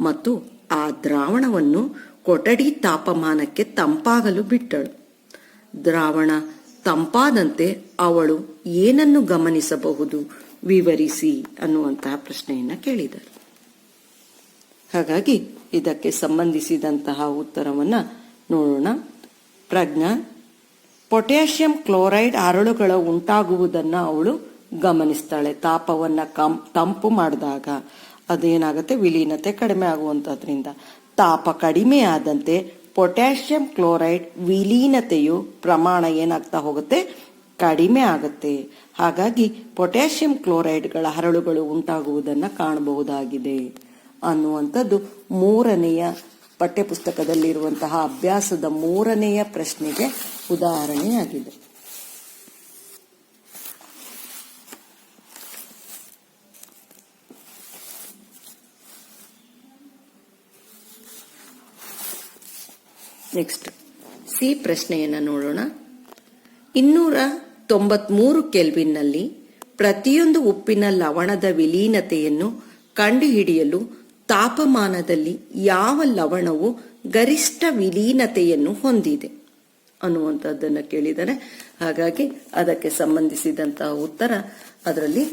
ಮತ್ತು ಆ ದ್ರಾವಣವನ್ನು ಕೊಠಡಿ ತಾಪಮಾನಕ್ಕೆ ತಂಪಾಗಲು ಬಿಟ್ಟಳು. ದ್ರಾವಣ ತಂಪಾದಂತೆ ಅವಳು ಏನನ್ನು ಗಮನಿಸಬಹುದು, ವಿವರಿಸಿ ಅನ್ನುವಂತಹ ಪ್ರಶ್ನೆಯನ್ನ ಕೇಳಿದರು. ಹಾಗಾಗಿ ಇದಕ್ಕೆ ಸಂಬಂಧಿಸಿದಂತಹ ಉತ್ತರವನ್ನ ನೋಡೋಣ. ಪ್ರಜ್ಞಾ ಪೊಟ್ಯಾಷಿಯಂ ಕ್ಲೋರೈಡ್ ಹರಳುಗಳ ಉಂಟಾಗುವುದನ್ನು ಅವಳು ಗಮನಿಸ್ತಾಳೆ. ತಾಪವನ್ನ ತಂಪು ಮಾಡಿದಾಗ ಅದೇನಾಗುತ್ತೆ, ವಿಲೀನತೆ ಕಡಿಮೆ ಆಗುವಂತದ್ರಿಂದ. ತಾಪ ಕಡಿಮೆ ಆದಂತೆ ಪೊಟ್ಯಾಷಿಯಂ ಕ್ಲೋರೈಡ್ ವಿಲೀನತೆಯು ಪ್ರಮಾಣ ಏನಾಗ್ತಾ ಹೋಗುತ್ತೆ, ಕಡಿಮೆ ಆಗುತ್ತೆ. ಹಾಗಾಗಿ ಪೊಟ್ಯಾಷಿಯಂ ಕ್ಲೋರೈಡ್ಗಳ ಹರಳುಗಳು ಉಂಟಾಗುವುದನ್ನು ಕಾಣಬಹುದಾಗಿದೆ ಅನ್ನುವಂಥದ್ದು 3ನೆಯ ಪಠ್ಯಪುಸ್ತಕದಲ್ಲಿರುವಂತಹ ಅಭ್ಯಾಸದ 3ನೆಯ ಪ್ರಶ್ನೆಗೆ ಉದಾಹರಣೆಯಾಗಿದೆ. ನೆಕ್ಸ್ಟ್ ಸಿ ಪ್ರಶ್ನೆಯನ್ನು ನೋಡೋಣ. 293 ಕೆಲ್ವಿನ್ನಲ್ಲಿ ಪ್ರತಿಯೊಂದು ಉಪ್ಪಿನ ಲವಣದ ವಿಲೀನತೆಯನ್ನು ಕಂಡುಹಿಡಿಯಲು ತಾಪಮಾನದಲ್ಲಿ ಯಾವ ಲವಣವು ಗರಿಷ್ಠ ವಿಲೀನತೆಯನ್ನು ಹೊಂದಿದೆ ಅನ್ನುವಂಥದ್ದನ್ನು ಕೇಳಿದರೆ, ಹಾಗಾಗಿ ಅದಕ್ಕೆ ಸಂಬಂಧಿಸಿದಂತಹ ಉತ್ತರ ಅದರಲ್ಲಿ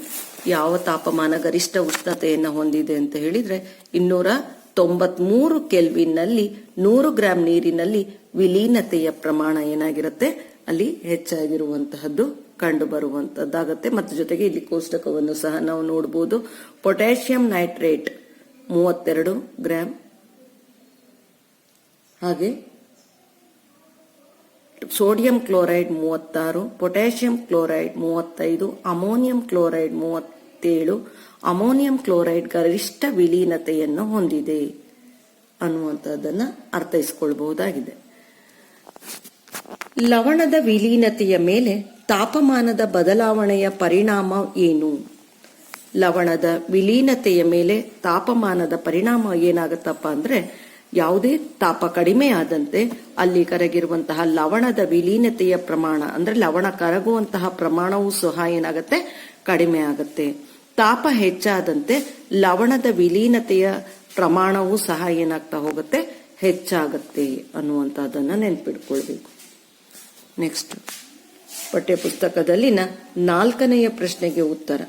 ಯಾವ ತಾಪಮಾನ ಗರಿಷ್ಠ ಉಷ್ಣತೆಯನ್ನು ಹೊಂದಿದೆ ಅಂತ ಹೇಳಿದ್ರೆ 293 ಕೆಲ್ವಿನ್ನಲ್ಲಿ 100 ಗ್ರಾಂ ನೀರಿನಲ್ಲಿ ವಿಲೀನತೆಯ ಪ್ರಮಾಣ ಏನಾಗಿರುತ್ತೆ, ಅಲ್ಲಿ ಹೆಚ್ಚಾಗಿರುವಂತಹದ್ದು ಕಂಡು ಬರುವಂತದ್ದಾಗತ್ತೆ. ಮತ್ತು ಜೊತೆಗೆ ಇಲ್ಲಿ ಕೋಷ್ಟಕವನ್ನು ಸಹ ನಾವು ನೋಡಬಹುದು. ಪೊಟ್ಯಾಷಿಯಂ ನೈಟ್ರೇಟ್ 32 ಗ್ರಾಂ, ಹಾಗೆ sodium chloride 36, potassium chloride 35, ammonium chloride 37, ammonium chloride ಗರಿಷ್ಠ ವಿಲೀನತೆಯನ್ನು ಹೊಂದಿದೆ ಅನ್ನುವಂಥದ್ದನ್ನ ಅರ್ಥೈಸಿಕೊಳ್ಬಹುದಾಗಿದೆ. ಲವಣದ ವಿಲೀನತೆಯ ಮೇಲೆ ತಾಪಮಾನದ ಬದಲಾವಣೆಯ ಪರಿಣಾಮ ಏನು? ಲವಣದ ವಿಲೀನತೆಯ ಮೇಲೆ ತಾಪಮಾನದ ಪರಿಣಾಮ ಏನಾಗುತ್ತಪ್ಪ ಅಂದ್ರೆ, ಯಾವುದೇ ತಾಪ ಕಡಿಮೆ ಆದಂತೆ ಅಲ್ಲಿ ಕರಗಿರುವಂತಹ ಲವಣದ ವಿಲೀನತೆಯ ಪ್ರಮಾಣ ಅಂದ್ರೆ ಲವಣ ಕರಗುವಂತಹ ಪ್ರಮಾಣವೂ ಸಹ ಏನಾಗುತ್ತೆ, ಕಡಿಮೆ ಆಗುತ್ತೆ. ತಾಪ ಹೆಚ್ಚಾದಂತೆ ಲವಣದ ವಿಲೀನತೆಯ ಪ್ರಮಾಣವೂ ಸಹ ಏನಾಗ್ತಾ ಹೋಗುತ್ತೆ, ಹೆಚ್ಚಾಗತ್ತೆ ಅನ್ನುವಂಥದ್ದನ್ನ ನೆನ್ಪಿಟ್ಕೊಳ್ಬೇಕು. ನೆಕ್ಸ್ಟ್ ಪಠ್ಯಪುಸ್ತಕದಲ್ಲಿನ 4ನೆಯ ಪ್ರಶ್ನೆಗೆ ಉತ್ತರ.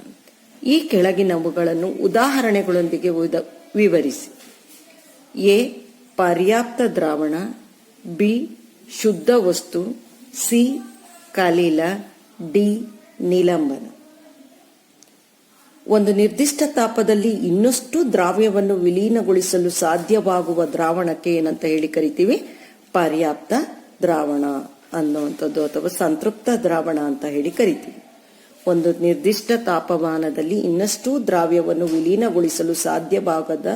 ಈ ಕೆಳಗಿನವುಗಳನ್ನು ಉದಾಹರಣೆಗಳೊಂದಿಗೆ ವಿವರಿಸಿ. ಎ ಪರ್ಯಾಪ್ತ ದ್ರಾವಣ, ಬಿ ಶುದ್ಧ ವಸ್ತು, ಸಿ ಕಲೀಲ, ಡಿ ನಿಲಂಬನ. ಒಂದು ನಿರ್ದಿಷ್ಟ ತಾಪದಲ್ಲಿ ಇನ್ನಷ್ಟು ದ್ರಾವ್ಯವನ್ನು ವಿಲೀನಗೊಳಿಸಲು ಸಾಧ್ಯವಾಗುವ ದ್ರಾವಣಕ್ಕೆ ಏನಂತ ಹೇಳಿ ಕರಿತೀವಿ, ಪರ್ಯಾಪ್ತ ದ್ರಾವಣ ಅನ್ನುವಂಥದ್ದು ಅಥವಾ ಸಂತೃಪ್ತ ದ್ರಾವಣ ಅಂತ ಹೇಳಿ ಕರಿತೀವಿ. ಒಂದು ನಿರ್ದಿಷ್ಟ ತಾಪಮಾನದಲ್ಲಿ ಇನ್ನಷ್ಟು ದ್ರಾವ್ಯವನ್ನು ವಿಲೀನಗೊಳಿಸಲು ಸಾಧ್ಯವಾಗದ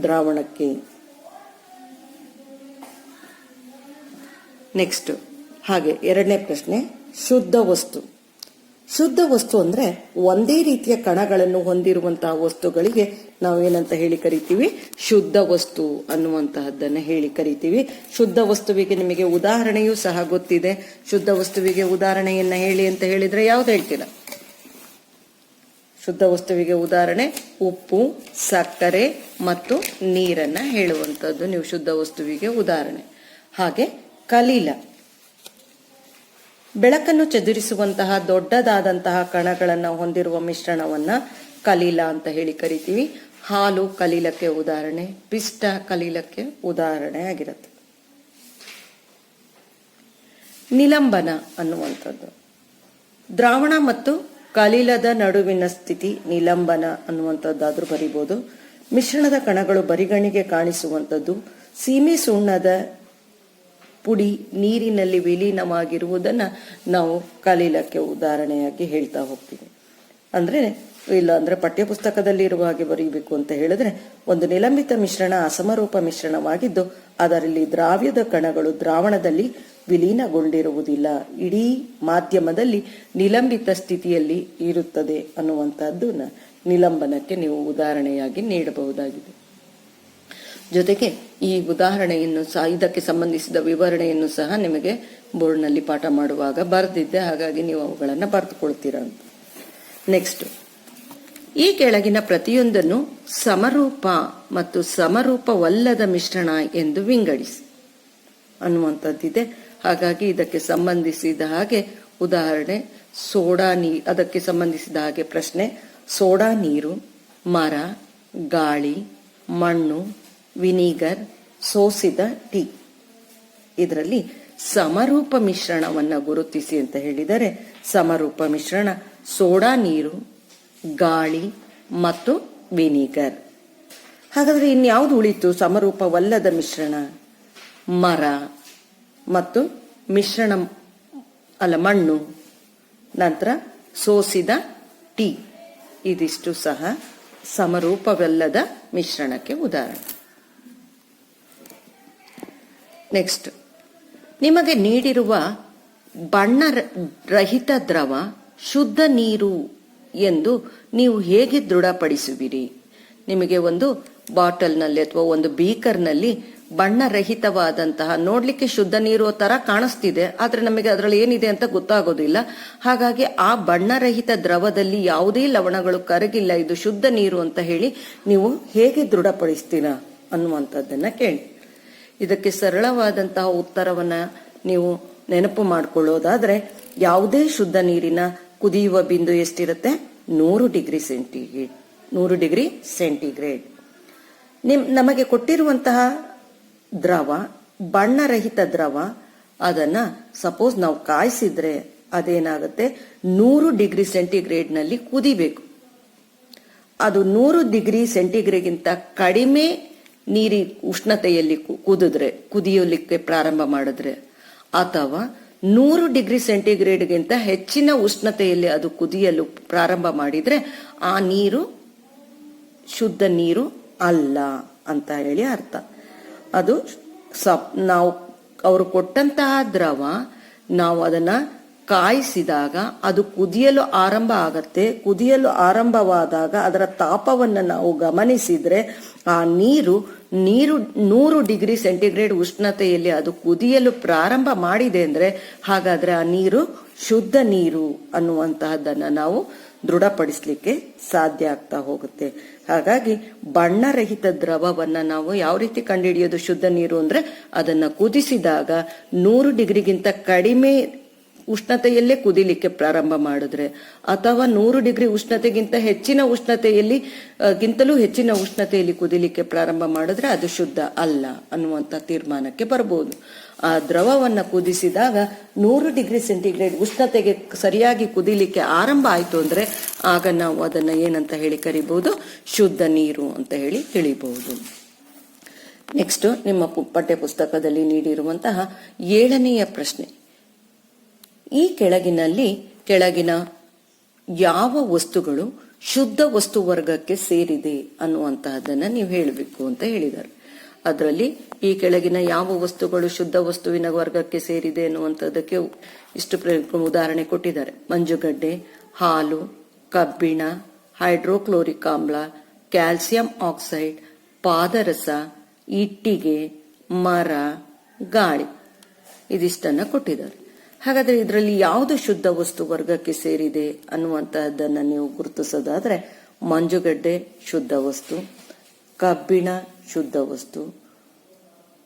ದ್ರಾವಣಕ್ಕೆ. ನೆಕ್ಸ್ಟ್ ಹಾಗೆ 2ನೇ ಪ್ರಶ್ನೆ, ಶುದ್ಧ ವಸ್ತು. ಶುದ್ಧ ವಸ್ತು ಅಂದ್ರೆ ಒಂದೇ ರೀತಿಯ ಕಣಗಳನ್ನು ಹೊಂದಿರುವಂತಹ ವಸ್ತುಗಳಿಗೆ ನಾವು ಏನಂತ ಹೇಳಿ ಕರಿತೀವಿ, ಶುದ್ಧ ವಸ್ತು ಅನ್ನುವಂತಹದ್ದನ್ನ ಹೇಳಿ ಕರಿತೀವಿ. ಶುದ್ಧ ವಸ್ತುವಿಗೆ ನಿಮಗೆ ಉದಾಹರಣೆಯೂ ಸಹ ಗೊತ್ತಿದೆ. ಶುದ್ಧ ವಸ್ತುವಿಗೆ ಉದಾಹರಣೆಯನ್ನ ಹೇಳಿ ಅಂತ ಹೇಳಿದ್ರೆ ಯಾವ್ದು ಹೇಳ್ತೀರಾ? ಶುದ್ಧ ವಸ್ತುವಿಗೆ ಉದಾಹರಣೆ ಉಪ್ಪು, ಸಕ್ಕರೆ ಮತ್ತು ನೀರನ್ನ ಹೇಳುವಂತದ್ದು ನೀವು ಶುದ್ಧ ವಸ್ತುವಿಗೆ ಉದಾಹರಣೆ. ಹಾಗೆ ಕಲೀಲ, ಬೆಳಕನ್ನು ಚದುರಿಸುವಂತಹ ದೊಡ್ಡದಾದಂತಹ ಕಣಗಳನ್ನು ಹೊಂದಿರುವ ಮಿಶ್ರಣವನ್ನ ಕಲೀಲ ಅಂತ ಹೇಳಿ ಕರಿತೀವಿ. ಹಾಲು ಕಲೀಲಕ್ಕೆ ಉದಾಹರಣೆ, ಪಿಷ್ಟ ಕಲೀಲಕ್ಕೆ ಉದಾಹರಣೆ ಆಗಿರುತ್ತೆ. ನಿಲಂಬನ ಅನ್ನುವಂಥದ್ದು ದ್ರಾವಣ ಮತ್ತು ಕಲೀಲದ ನಡುವಿನ ಸ್ಥಿತಿ ನಿಲಂಬನ ಅನ್ನುವಂಥದ್ದಾದ್ರೂ ಬರೀಬಹುದು. ಮಿಶ್ರಣದ ಕಣಗಳು ಬರಿಗಣ್ಣಿಗೆ ಕಾಣಿಸುವಂಥದ್ದು. ಸೀಮೆ ಸುಣ್ಣದ ಪುಡಿ ನೀರಿನಲ್ಲಿ ವಿಲೀನವಾಗಿರುವುದನ್ನ ನಾವು ಕಲೀಲಕ್ಕೆ ಉದಾಹರಣೆಯಾಗಿ ಹೇಳ್ತಾ ಹೋಗ್ತೀವಿ. ಅಂದ್ರೆ ಇಲ್ಲ ಅಂದ್ರೆ ಪಠ್ಯಪುಸ್ತಕದಲ್ಲಿ ಇರುವ ಹಾಗೆ ಬರೀಬೇಕು ಅಂತ ಹೇಳಿದ್ರೆ, ಒಂದು ನಿಲಂಬಿತ ಮಿಶ್ರಣ ಅಸಮರೂಪ ಮಿಶ್ರಣವಾಗಿದ್ದು ಅದರಲ್ಲಿ ದ್ರಾವ್ಯದ ಕಣಗಳು ದ್ರಾವಣದಲ್ಲಿ ವಿಲೀನಗೊಂಡಿರುವುದಿಲ್ಲ, ಇಡೀ ಮಾಧ್ಯಮದಲ್ಲಿ ನಿಲಂಬಿತ ಸ್ಥಿತಿಯಲ್ಲಿ ಇರುತ್ತದೆ ಅನ್ನುವಂಥದ್ದು ನಿಲಂಬನಕ್ಕೆ ನೀವು ಉದಾಹರಣೆಯಾಗಿ ನೀಡಬಹುದಾಗಿದೆ. ಜೊತೆಗೆ ಈ ಉದಾಹರಣೆಯನ್ನು ಸಹ, ಇದಕ್ಕೆ ಸಂಬಂಧಿಸಿದ ವಿವರಣೆಯನ್ನು ಸಹ ನಿಮಗೆ ಬೋರ್ಡ್ನಲ್ಲಿ ಪಾಠ ಮಾಡುವಾಗ ಬರೆದಿದ್ದೆ, ಹಾಗಾಗಿ ನೀವು ಅವುಗಳನ್ನು ಬರೆದುಕೊಳ್ತೀರಾ ಅಂತ. ನೆಕ್ಸ್ಟ್, ಈ ಕೆಳಗಿನ ಪ್ರತಿಯೊಂದನ್ನು ಸಮರೂಪ ಮತ್ತು ಸಮರೂಪವಲ್ಲದ ಮಿಶ್ರಣ ಎಂದು ವಿಂಗಡಿಸಿ ಅನ್ನುವಂಥದ್ದಿದೆ. ಹಾಗಾಗಿ ಇದಕ್ಕೆ ಸಂಬಂಧಿಸಿದ ಹಾಗೆ ಉದಾಹರಣೆ ಸೋಡಾ ನೀರು, ಅದಕ್ಕೆ ಸಂಬಂಧಿಸಿದ ಹಾಗೆ ಪ್ರಶ್ನೆ ಸೋಡಾ ನೀರು, ಮರ, ಗಾಳಿ, ಮಣ್ಣು, ವಿನಿಗರ್, ಸೋಸಿದ ಟೀ. ಇದರಲ್ಲಿ ಸಮರೂಪ ಮಿಶ್ರಣವನ್ನ ಗುರುತಿಸಿ ಅಂತ ಹೇಳಿದರೆ, ಸಮರೂಪ ಮಿಶ್ರಣ ಸೋಡಾ ನೀರು, ಗಾಳಿ ಮತ್ತು ವಿನಿಗರ್. ಹಾಗಾದ್ರೆ ಇನ್ಯಾವುದು ಉಳಿತು ಸಮರೂಪವಲ್ಲದ ಮಿಶ್ರಣ? ಮರ ಮತ್ತು ಮಿಶ್ರಣ ಮಣ್ಣು, ನಂತರ ಸೋಸಿದ ಟೀ. ಇದಿಷ್ಟು ಸಹ ಸಮರೂಪವಲ್ಲದ ಮಿಶ್ರಣಕ್ಕೆ ಉದಾಹರಣೆ. ನೆಕ್ಸ್ಟ್, ನಿಮಗೆ ನೀಡಿರುವ ಬಣ್ಣ ರಹಿತ ದ್ರವ ಶುದ್ಧ ನೀರು ಎಂದು ನೀವು ಹೇಗೆ ದೃಢಪಡಿಸುವಿರಿ? ನಿಮಗೆ ಒಂದು ಬಾಟಲ್ನಲ್ಲಿ ಅಥವಾ ಒಂದು ಬೀಕರ್ನಲ್ಲಿ ಬಣ್ಣರಹಿತವಾದಂತಹ, ನೋಡ್ಲಿಕ್ಕೆ ಶುದ್ಧ ನೀರು ತರ ಕಾಣಿಸ್ತಿದೆ, ಆದ್ರೆ ನಮಗೆ ಅದರಲ್ಲಿ ಏನಿದೆ ಅಂತ ಗೊತ್ತಾಗೋದಿಲ್ಲ. ಹಾಗಾಗಿ ಆ ಬಣ್ಣರಹಿತ ದ್ರವದಲ್ಲಿ ಯಾವುದೇ ಲವಣಗಳು ಕರಗಿಲ್ಲ, ಇದು ಶುದ್ಧ ನೀರು ಅಂತ ಹೇಳಿ ನೀವು ಹೇಗೆ ದೃಢಪಡಿಸ್ತೀರಾ ಅನ್ನುವಂಥದ್ದನ್ನ ಕೇಳಿ. ಇದಕ್ಕೆ ಸರಳವಾದಂತಹ ಉತ್ತರವನ್ನ ನೀವು ನೆನಪು ಮಾಡಿಕೊಳ್ಳೋದಾದ್ರೆ, ಯಾವುದೇ ಶುದ್ಧ ನೀರಿನ ಕುದಿಯುವ ಬಿಂದು ಎಷ್ಟಿರುತ್ತೆ? 100 ಡಿಗ್ರಿ ಸೆಂಟಿಗ್ರೇಡ್. 100 degree centigrade. ನಮಗೆ ಕೊಟ್ಟಿರುವಂತಹ ದ್ರವ ಬಣ್ಣರಹಿತ ದ್ರವ, ಅದನ್ನ ಸಪೋಸ್ ನಾವು ಕಾಯಿಸಿದ್ರೆ ಅದೇನಾಗುತ್ತೆ, 100 ಡಿಗ್ರಿ ಸೆಂಟಿಗ್ರೇಡ್ ನಲ್ಲಿ ಕುದಿಬೇಕು. ಅದು 100 ಡಿಗ್ರಿ ಸೆಂಟಿಗ್ರೇಡ್ಗಿಂತ ಕಡಿಮೆ ನೀರಿ ಉಷ್ಣತೆಯಲ್ಲಿ ಕುದಿಯಲಿಕ್ಕೆ ಪ್ರಾರಂಭ ಮಾಡಿದ್ರೆ, ಅಥವಾ 100 ಡಿಗ್ರಿ ಸೆಂಟಿಗ್ರೇಡ್ಗಿಂತ ಹೆಚ್ಚಿನ ಉಷ್ಣತೆಯಲ್ಲಿ ಅದು ಕುದಿಯಲು ಪ್ರಾರಂಭ ಮಾಡಿದ್ರೆ ಆ ನೀರು ಶುದ್ಧ ನೀರು ಅಲ್ಲ ಅಂತ ಹೇಳಿ ಅರ್ಥ. ಅದು ನಾವು ಅವರು ಕೊಟ್ಟಂತಹ ದ್ರವ, ನಾವು ಅದನ್ನ ಕಾಯಿಸಿದಾಗ ಅದು ಕುದಿಯಲು ಆರಂಭ ಆಗತ್ತೆ. ಕುದಿಯಲು ಆರಂಭವಾದಾಗ ಅದರ ತಾಪವನ್ನು ನಾವು ಗಮನಿಸಿದ್ರೆ ಆ ನೀರು 100 ಡಿಗ್ರಿ ಸೆಂಟಿಗ್ರೇಡ್ ಉಷ್ಣತೆಯಲ್ಲಿ ಅದು ಕುದಿಯಲು ಪ್ರಾರಂಭ ಮಾಡಿದೆ ಅಂದ್ರೆ, ಹಾಗಾದ್ರೆ ಆ ನೀರು ಶುದ್ಧ ನೀರು ಅನ್ನುವಂತಹದ್ದನ್ನ ನಾವು ದೃಢಪಡಿಸ್ಲಿಕ್ಕೆ ಸಾಧ್ಯ ಆಗ್ತಾ ಹೋಗುತ್ತೆ. ಹಾಗಾಗಿ ಬಣ್ಣರಹಿತ ದ್ರವವನ್ನ ನಾವು ಯಾವ ರೀತಿ ಕಂಡುಹಿಡಿಯೋದು ಶುದ್ಧ ನೀರು ಅಂದ್ರೆ, ಅದನ್ನ ಕುದಿಸಿದಾಗ 100 ಡಿಗ್ರಿಗಿಂತ ಕಡಿಮೆ ಉಷ್ಣತೆಯಲ್ಲೇ ಕುದಿಲಿಕ್ಕೆ ಪ್ರಾರಂಭ ಮಾಡಿದ್ರೆ, ಅಥವಾ 100 ಡಿಗ್ರಿ ಉಷ್ಣತೆಗಿಂತ ಹೆಚ್ಚಿನ ಉಷ್ಣತೆಯಲ್ಲಿ ಗಿಂತಲೂ ಹೆಚ್ಚಿನ ಉಷ್ಣತೆಯಲ್ಲಿ ಕುದಿಲಿಕ್ಕೆ ಪ್ರಾರಂಭ ಮಾಡಿದ್ರೆ ಅದು ಶುದ್ಧ ಅಲ್ಲ ಅನ್ನುವಂತ ತೀರ್ಮಾನಕ್ಕೆ ಬರಬಹುದು. ಆ ದ್ರವವನ್ನ ಕುದಿಸಿದಾಗ 100 ಡಿಗ್ರಿ ಸೆಂಟಿಗ್ರೇಡ್ ಉಷ್ಣತೆಗೆ ಸರಿಯಾಗಿ ಕುದಿಲಿಕ್ಕೆ ಆರಂಭ ಆಯ್ತು ಅಂದ್ರೆ ಆಗ ನಾವು ಅದನ್ನ ಏನಂತ ಹೇಳಿ ಕರಿಬಹುದು? ಶುದ್ಧ ನೀರು ಅಂತ ಹೇಳಿ ತಿಳಿಬಹುದು. ನೆಕ್ಸ್ಟ್, ನಿಮ್ಮ ಪಠ್ಯ ಪುಸ್ತಕದಲ್ಲಿ ನೀಡಿರುವಂತಹ 7ನೆಯ ಪ್ರಶ್ನೆ, ಈ ಕೆಳಗಿನ ಯಾವ ವಸ್ತುಗಳು ಶುದ್ಧ ವಸ್ತು ವರ್ಗಕ್ಕೆ ಸೇರಿದೆ ಅನ್ನುವಂತಹದನ್ನ ನೀವು ಹೇಳಬೇಕು ಅಂತ ಹೇಳಿದ್ದಾರೆ. ಅದರಲ್ಲಿ ಈ ಕೆಳಗಿನ ಯಾವ ವಸ್ತುಗಳು ಶುದ್ಧ ವಸ್ತುವಿನ ವರ್ಗಕ್ಕೆ ಸೇರಿದೆ ಅನ್ನುವಂಥದ್ದಕ್ಕೆ ಇಷ್ಟು ಉದಾಹರಣೆ ಕೊಟ್ಟಿದ್ದಾರೆ. ಮಂಜುಗಡ್ಡೆ, ಹಾಲು, ಕಬ್ಬಿಣ, ಹೈಡ್ರೋಕ್ಲೋರಿಕ್ ಆಮ್ಲ, ಕ್ಯಾಲ್ಸಿಯಂ ಆಕ್ಸೈಡ್, ಪಾದರಸ, ಇಟ್ಟಿಗೆ, ಮರ, ಗಾಳಿ, ಇದಿಷ್ಟನ್ನ ಕೊಟ್ಟಿದ್ದಾರೆ. ಹಾಗಾದ್ರೆ ಇದರಲ್ಲಿ ಯಾವುದು ಶುದ್ಧ ವಸ್ತು ವರ್ಗಕ್ಕೆ ಸೇರಿದೆ ಅನ್ನುವಂತಹದ್ದನ್ನ ನೀವು ಗುರುತಿಸೋದಾದ್ರೆ, ಮಂಜುಗಡ್ಡೆ ಶುದ್ಧ ವಸ್ತು, ಕಬ್ಬಿಣ ಶುದ್ಧ ವಸ್ತು,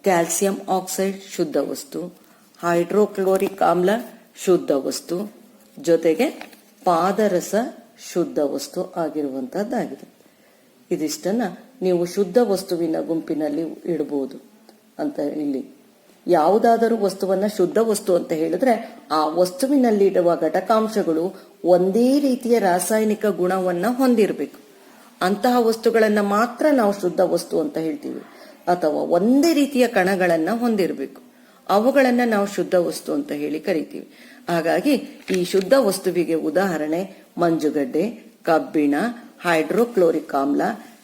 ಕ್ಯಾಲ್ಸಿಯಂ ಆಕ್ಸೈಡ್ ಶುದ್ಧ ವಸ್ತು, ಹೈಡ್ರೋಕ್ಲೋರಿಕ್ ಆಮ್ಲ ಶುದ್ಧ ವಸ್ತು, ಜೊತೆಗೆ ಪಾದರಸ ಶುದ್ಧ ವಸ್ತು ಆಗಿರುವಂತಹದ್ದಾಗಿದೆ. ಇದಿಷ್ಟನ್ನ ನೀವು ಶುದ್ಧ ವಸ್ತುವಿನ ಗುಂಪಿನಲ್ಲಿ ಇಡಬಹುದು ಅಂತ. ಇಲ್ಲಿ ಯಾವುದಾದರೂ ವಸ್ತುವನ್ನ ಶುದ್ಧ ವಸ್ತು ಅಂತ ಹೇಳಿದ್ರೆ ಆ ವಸ್ತುವಿನಲ್ಲಿರುವ ಘಟಕಾಂಶಗಳು ಒಂದೇ ರೀತಿಯ ರಾಸಾಯನಿಕ ಗುಣವನ್ನ ಹೊಂದಿರಬೇಕು. ಅಂತಹ ವಸ್ತುಗಳನ್ನ ಮಾತ್ರ ನಾವು ಶುದ್ಧ ವಸ್ತು ಅಂತ ಹೇಳ್ತೀವಿ. ಅಥವಾ ಒಂದೇ ರೀತಿಯ ಕಣಗಳನ್ನ ಹೊಂದಿರಬೇಕು, ಅವುಗಳನ್ನ ನಾವು ಶುದ್ಧ ವಸ್ತು ಅಂತ ಹೇಳಿ ಕರಿತೀವಿ. ಹಾಗಾಗಿ ಈ ಶುದ್ಧ ವಸ್ತುವಿಗೆ ಉದಾಹರಣೆ ಮಂಜುಗಡ್ಡೆ, ಕಬ್ಬಿಣ, ಹೈಡ್ರೋಕ್ಲೋರಿಕ್ ಆಮ್ಲ,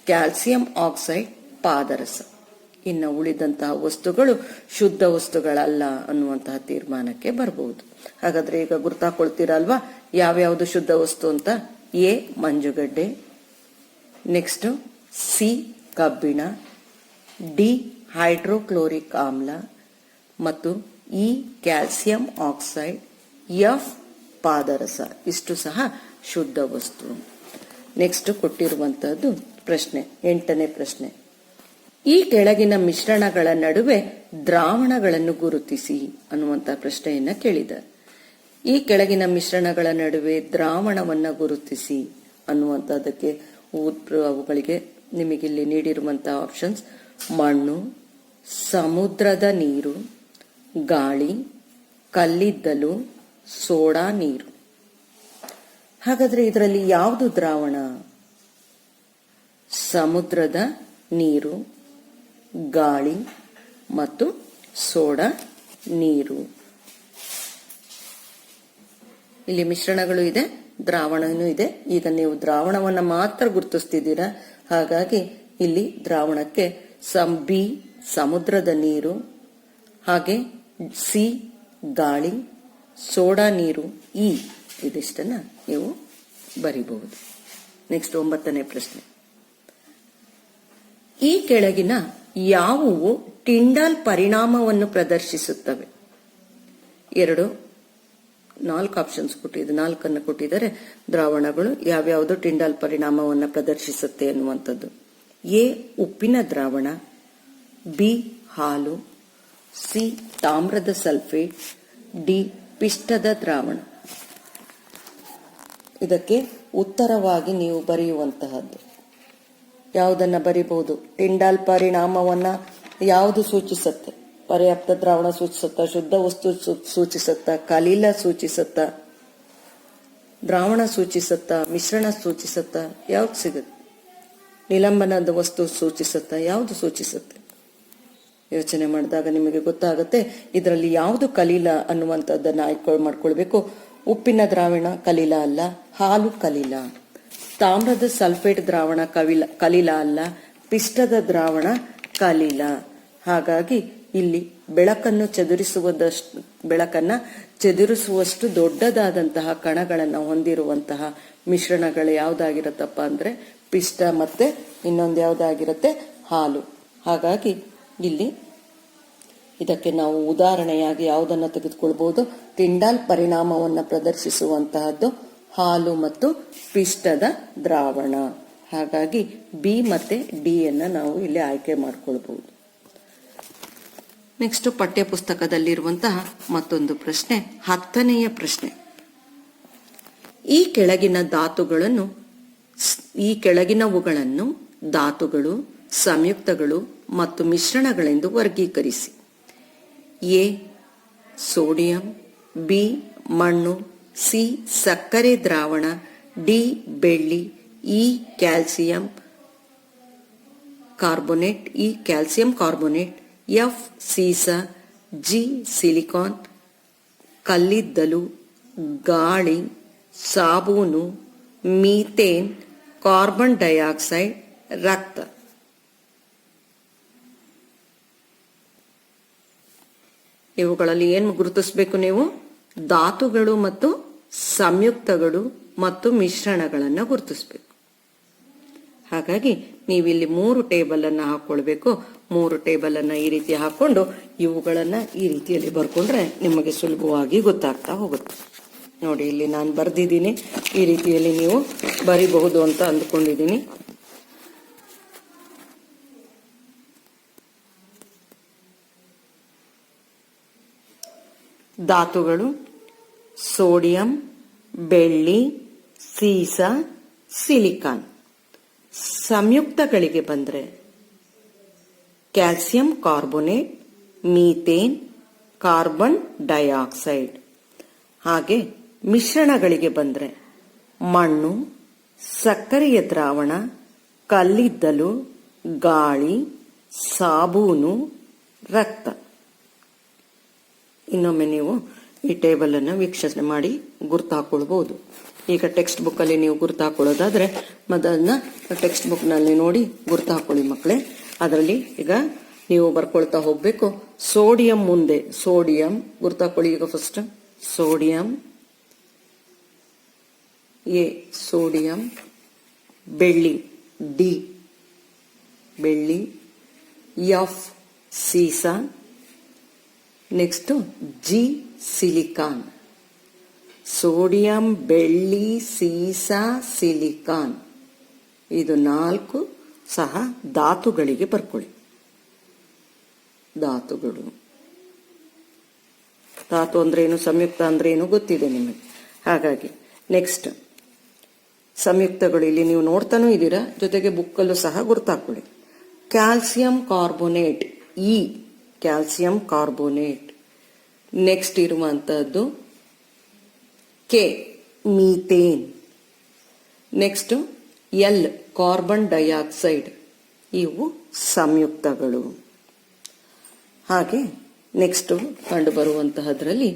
ಕ್ಯಾಲ್ಸಿಯಂ ಆಕ್ಸೈಡ್, ಪಾದರಸ. ಇನ್ನು ಉಳಿದಂತಹ ವಸ್ತುಗಳು ಶುದ್ಧ ವಸ್ತುಗಳಲ್ಲ ಅನ್ನುವಂತಹ ತೀರ್ಮಾನಕ್ಕೆ ಬರಬಹುದು. ಹಾಗಾದ್ರೆ ಈಗ ಗುರ್ತಾಕೊಳ್ತೀರಲ್ವಾ ಯಾವ್ಯಾವುದು ಶುದ್ಧ ವಸ್ತು ಅಂತ? ಎ ಮಂಜುಗಡ್ಡೆ, ನೆಕ್ಸ್ಟ್ ಸಿ ಕಬ್ಬಿಣ, ಡಿ ಹೈಡ್ರೋಕ್ಲೋರಿಕ್ ಆಮ್ಲ ಮತ್ತು ಇ ಕ್ಯಾಲ್ಸಿಯಂ ಆಕ್ಸೈಡ್, ಎಫ್ ಪಾದರಸ. ಇಷ್ಟು ಸಹ ಶುದ್ಧ ವಸ್ತು. ನೆಕ್ಸ್ಟ್ ಕೊಟ್ಟಿರುವಂತಹದ್ದು ಪ್ರಶ್ನೆ, 8ನೇ ಪ್ರಶ್ನೆ. ಈ ಕೆಳಗಿನ ಮಿಶ್ರಣಗಳ ನಡುವೆ ದ್ರಾವಣಗಳನ್ನು ಗುರುತಿಸಿ ಅನ್ನುವಂತಹ ಪ್ರಶ್ನೆಯನ್ನ ಕೇಳಿದ್ದಾರೆ. ಈ ಕೆಳಗಿನ ಮಿಶ್ರಣಗಳ ನಡುವೆ ದ್ರಾವಣವನ್ನ ಗುರುತಿಸಿ ಅನ್ನುವಂಥದ್ದಕ್ಕೆ ಅವುಗಳಿಗೆ ನಿಮಗಿಲ್ಲಿ ನೀಡಿರುವಂತಹ ಆಪ್ಷನ್ಸ್: ಮಣ್ಣು, ಸಮುದ್ರದ ನೀರು, ಗಾಳಿ, ಕಲ್ಲಿದ್ದಲು, ಸೋಡಾ ನೀರು. ಹಾಗಾದ್ರೆ ಇದರಲ್ಲಿ ಯಾವುದು ದ್ರಾವಣ? ಸಮುದ್ರದ ನೀರು, ಗಾಳಿ ಮತ್ತು ಸೋಡಾ ನೀರು. ಇಲ್ಲಿ ಮಿಶ್ರಣಗಳು ಇದೆ, ದ್ರಾವಣನೂ ಇದೆ. ಈಗ ನೀವು ದ್ರಾವಣವನ್ನ ಮಾತ್ರ ಗುರುತಿಸ್ತಿದ್ದೀರಾ. ಹಾಗಾಗಿ ಇಲ್ಲಿ ದ್ರಾವಣಕ್ಕೆ ಬಿ ಸಮುದ್ರದ ನೀರು, ಹಾಗೆ ಸಿ ಗಾಳಿ, ಸೋಡಾ ನೀರು, ಇ ಇದಿಷ್ಟನ್ನ ನೀವು ಬರಿಬಹುದು. ನೆಕ್ಸ್ಟ್ 9ನೇ ಪ್ರಶ್ನೆ. ಈ ಕೆಳಗಿನ ಯಾವುವು ಟಿಂಡಾಲ್ ಪರಿಣಾಮವನ್ನು ಪ್ರದರ್ಶಿಸುತ್ತವೆ? 4 ಆಪ್ಷನ್ಸ್ ಕೊಟ್ಟಿದೆ, 4 ಕೊಟ್ಟಿದ್ದಾರೆ. ದ್ರಾವಣಗಳು ಯಾವ್ಯಾವುದು ಟಿಂಡಾಲ್ ಪರಿಣಾಮವನ್ನು ಪ್ರದರ್ಶಿಸುತ್ತೆ ಅನ್ನುವಂಥದ್ದು. ಎ ಉಪ್ಪಿನ ದ್ರಾವಣ, ಬಿ ಹಾಲು, ಸಿ ತಾಮ್ರದ ಸಲ್ಫೇಟ್, ಡಿ ಪಿಷ್ಟದ ದ್ರಾವಣ. ಇದಕ್ಕೆ ಉತ್ತರವಾಗಿ ನೀವು ಬರೆಯುವಂತಹದ್ದು ಯಾವುದನ್ನ ಬರೀಬಹುದು? ಟಿಂಡಾಲ್ ಪರಿಣಾಮವನ್ನ ಯಾವುದು ಸೂಚಿಸುತ್ತೆ? ಪರ್ಯಾಪ್ತ ದ್ರಾವಣ ಸೂಚಿಸುತ್ತಾ, ಶುದ್ಧ ವಸ್ತು ಸೂಚಿಸುತ್ತಾ, ಕಲೀಲ ಸೂಚಿಸುತ್ತಾ, ದ್ರಾವಣ ಸೂಚಿಸುತ್ತಾ, ಮಿಶ್ರಣ ಸೂಚಿಸುತ್ತಾ, ಯಾವ್ದು ಸಿಗುತ್ತೆ? ನಿಲಂಬನದ ವಸ್ತು ಸೂಚಿಸುತ್ತಾ, ಯಾವುದು ಸೂಚಿಸುತ್ತೆ? ಯೋಚನೆ ಮಾಡಿದಾಗ ನಿಮಗೆ ಗೊತ್ತಾಗುತ್ತೆ ಇದರಲ್ಲಿ ಯಾವುದು ಕಲೀಲ ಅನ್ನುವಂಥದ್ದನ್ನು ಆಯ್ಕೆ ಮಾಡ್ಕೊಳ್ಬೇಕು. ಉಪ್ಪಿನ ದ್ರಾವಣ ಕಲೀಲ ಅಲ್ಲ, ಹಾಲು ಕಲೀಲ. ತಾಮ್ರದ ಸಲ್ಫೇಟ್ ದ್ರಾವಣ ಕಲೀಲ ಅಲ್ಲ, ಪಿಷ್ಟದ ದ್ರಾವಣ ಕಲೀಲ. ಹಾಗಾಗಿ ಇಲ್ಲಿ ಬೆಳಕನ್ನು ಚದುರಿಸುವಷ್ಟು ದೊಡ್ಡದಾದಂತಹ ಕಣಗಳನ್ನು ಹೊಂದಿರುವಂತಹ ಮಿಶ್ರಣಗಳು ಯಾವ್ದಾಗಿರತ್ತಪ್ಪ ಅಂದ್ರೆ ಪಿಷ್ಟ ಮತ್ತೆ ಇನ್ನೊಂದು ಯಾವ್ದಾಗಿರುತ್ತೆ? ಹಾಲು. ಹಾಗಾಗಿ ಇಲ್ಲಿ ಇದಕ್ಕೆ ನಾವು ಉದಾಹರಣೆಯಾಗಿ ಯಾವುದನ್ನು ತೆಗೆದುಕೊಳ್ಬಹುದು? ಟಿಂಡಾಲ್ ಪರಿಣಾಮವನ್ನು ಪ್ರದರ್ಶಿಸುವಂತಹದ್ದು ಹಾಲು ಮತ್ತು ಪಿಷ್ಟದ ದ್ರಾವಣ. ಹಾಗಾಗಿ ಬಿ ಮತ್ತೆ ಡಿ ಅನ್ನ ನಾವು ಇಲ್ಲಿ ಆಯ್ಕೆ ಮಾಡಿಕೊಳ್ಬಹುದು. ನೆಕ್ಸ್ಟ್ ಪಠ್ಯ ಪುಸ್ತಕದಲ್ಲಿರುವಂತಹ ಮತ್ತೊಂದು ಪ್ರಶ್ನೆ, 10ನೆಯ ಪ್ರಶ್ನೆ. ಈ ಕೆಳಗಿನವುಗಳನ್ನು ಧಾತುಗಳು, ಸಂಯುಕ್ತಗಳು ಮತ್ತು ಮಿಶ್ರಣಗಳೆಂದು ವರ್ಗೀಕರಿಸಿ. ಎ ಸೋಡಿಯಂ, ಬಿ ಮಣ್ಣು, ಸಿ ಸಕ್ಕರೆ ದ್ರಾವಣ, ಡಿ ಬೆಳ್ಳಿ, ಇ ಕ್ಯಾಲ್ಸಿಯಂ ಕಾರ್ಬೋನೇಟ್, ಎಫ್ ಸೀಸ, ಜಿ ಸಿಲಿಕಾನ್, ಕಲ್ಲಿದ್ದಲು, ಗಾಳಿ, ಸಾಬೂನು, ಮೀಥೇನ್, ಕಾರ್ಬನ್ ಡೈಆಕ್ಸೈಡ್, ರಕ್ತ. ಇವುಗಳಲ್ಲಿ ಏನು ಗುರುತಿಸಬೇಕು ನೀವು? ಧಾತುಗಳು ಮತ್ತು ಸಂಯುಕ್ತಗಳು ಮತ್ತು ಮಿಶ್ರಣಗಳನ್ನು ಗುರುತಿಸಬೇಕು. ಹಾಗಾಗಿ ನೀವಿಲ್ಲಿ 3 ಟೇಬಲ್ ಅನ್ನ ಹಾಕೊಳ್ಬೇಕು. 3 ಟೇಬಲ್ ಅನ್ನ ಈ ರೀತಿ ಹಾಕೊಂಡು ಇವುಗಳನ್ನ ಈ ರೀತಿಯಲ್ಲಿ ಬರ್ಕೊಂಡ್ರೆ ನಿಮಗೆ ಸುಲಭವಾಗಿ ಗೊತ್ತಾಗ್ತಾ ಹೋಗುತ್ತೆ. ನೋಡಿ, ಇಲ್ಲಿ ನಾನು ಬರ್ದಿದ್ದೀನಿ, ಈ ರೀತಿಯಲ್ಲಿ ನೀವು ಬರಿಬಹುದು ಅಂತ ಅಂದ್ಕೊಂಡಿದ್ದೀನಿ. ಧಾತುಗಳು ಸೋಡಿಯಂ, ಬೆಳ್ಳಿ, ಸೀಸ, ಸಿಲಿಕಾನ್. ಸಂಯುಕ್ತಗಳಿಗೆ ಬಂದ್ರೆ calcium carbonate, methane, carbon dioxide. ಹಾಗೆ ಮಿಶ್ರಣಗಳಿಗೆ ಬಂದ್ರೆ ಮಣ್ಣು, ಸಕ್ಕರೆಯ ದ್ರಾವಣ, ಕಲ್ಲಿದ್ದಲು, ಗಾಳಿ, ಸಾಬೂನು, ರಕ್ತ. ಇನ್ನೊಮ್ಮೆ ನೀವು ಈ ಟೇಬಲ್ ಅನ್ನು ವೀಕ್ಷಣೆ ಮಾಡಿ ಗುರ್ತು ಹಾಕೊಳ್ಬಹುದು. ಈಗ ಟೆಕ್ಸ್ಟ್ ಬುಕ್ ಅಲ್ಲಿ ನೀವು ಗುರ್ತು ಹಾಕೊಳ್ಳೋದಾದ್ರೆ ಮೊದಲನ್ನ ಟೆಕ್ಸ್ಟ್ ಬುಕ್ ನಲ್ಲಿ ನೋಡಿ ಗುರ್ತು ಹಾಕೊಳ್ಳಿ ಮಕ್ಕಳೇ. ಅದರಲ್ಲಿ ಈಗ ನೀವು ಬರ್ಕೊಳ್ತಾ ಹೋಗ್ಬೇಕು. ಸೋಡಿಯಂ ಮುಂದೆ ಸೋಡಿಯಂ ಗುರ್ತು ಹಾಕೊಳ್ಳಿ. ಈಗ ಫಸ್ಟ್ ಸೋಡಿಯಂ, ಎ ಸೋಡಿಯಂ, ಬೆಳ್ಳಿ ಡಿ ಬೆಳ್ಳಿ, ಎಫ್ ಸೀಸ, ನೆಕ್ಸ್ಟ್ ಜಿ ಸಿಲಿಕಾನ್. ಸೋಡಿಯಂ, ಬೆಳ್ಳಿ, ಸೀಸ, ಸಿಲಿಕಾನ್ ಇದು 4 ಸಹ ಧಾತುಗಳಿಗೆ ಬರ್ಕೊಳ್ಳಿ. ಧಾತುಗಳು. ಧಾತು ಅಂದ್ರೆ ಏನು, ಸಂಯುಕ್ತ ಅಂದ್ರೆ ಏನು ಗೊತ್ತಿದೆ ನಿಮಗೆ. ಹಾಗಾಗಿ ನೆಕ್ಸ್ಟ್ ಸಂಯುಕ್ತಗಳು ಇಲ್ಲಿ ನೀವು ನೋಡ್ತಾನೂ ಇದ್ದೀರಾ, ಜೊತೆಗೆ ಬುಕ್ಕಲ್ಲೂ ಸಹ ಗುರ್ತಾಕೊಳ್ಳಿ. Calcium carbonate, E calcium carbonate. Next ಇರುವಂತಹದ್ದು K methane. Next L carbon dioxide. ಇವು ಸಂಯುಕ್ತಗಳು. ಹಾಗೆ ನೆಕ್ಸ್ಟ್ ಕಂಡು ಬರುವಂತಹದ್ರಲ್ಲಿ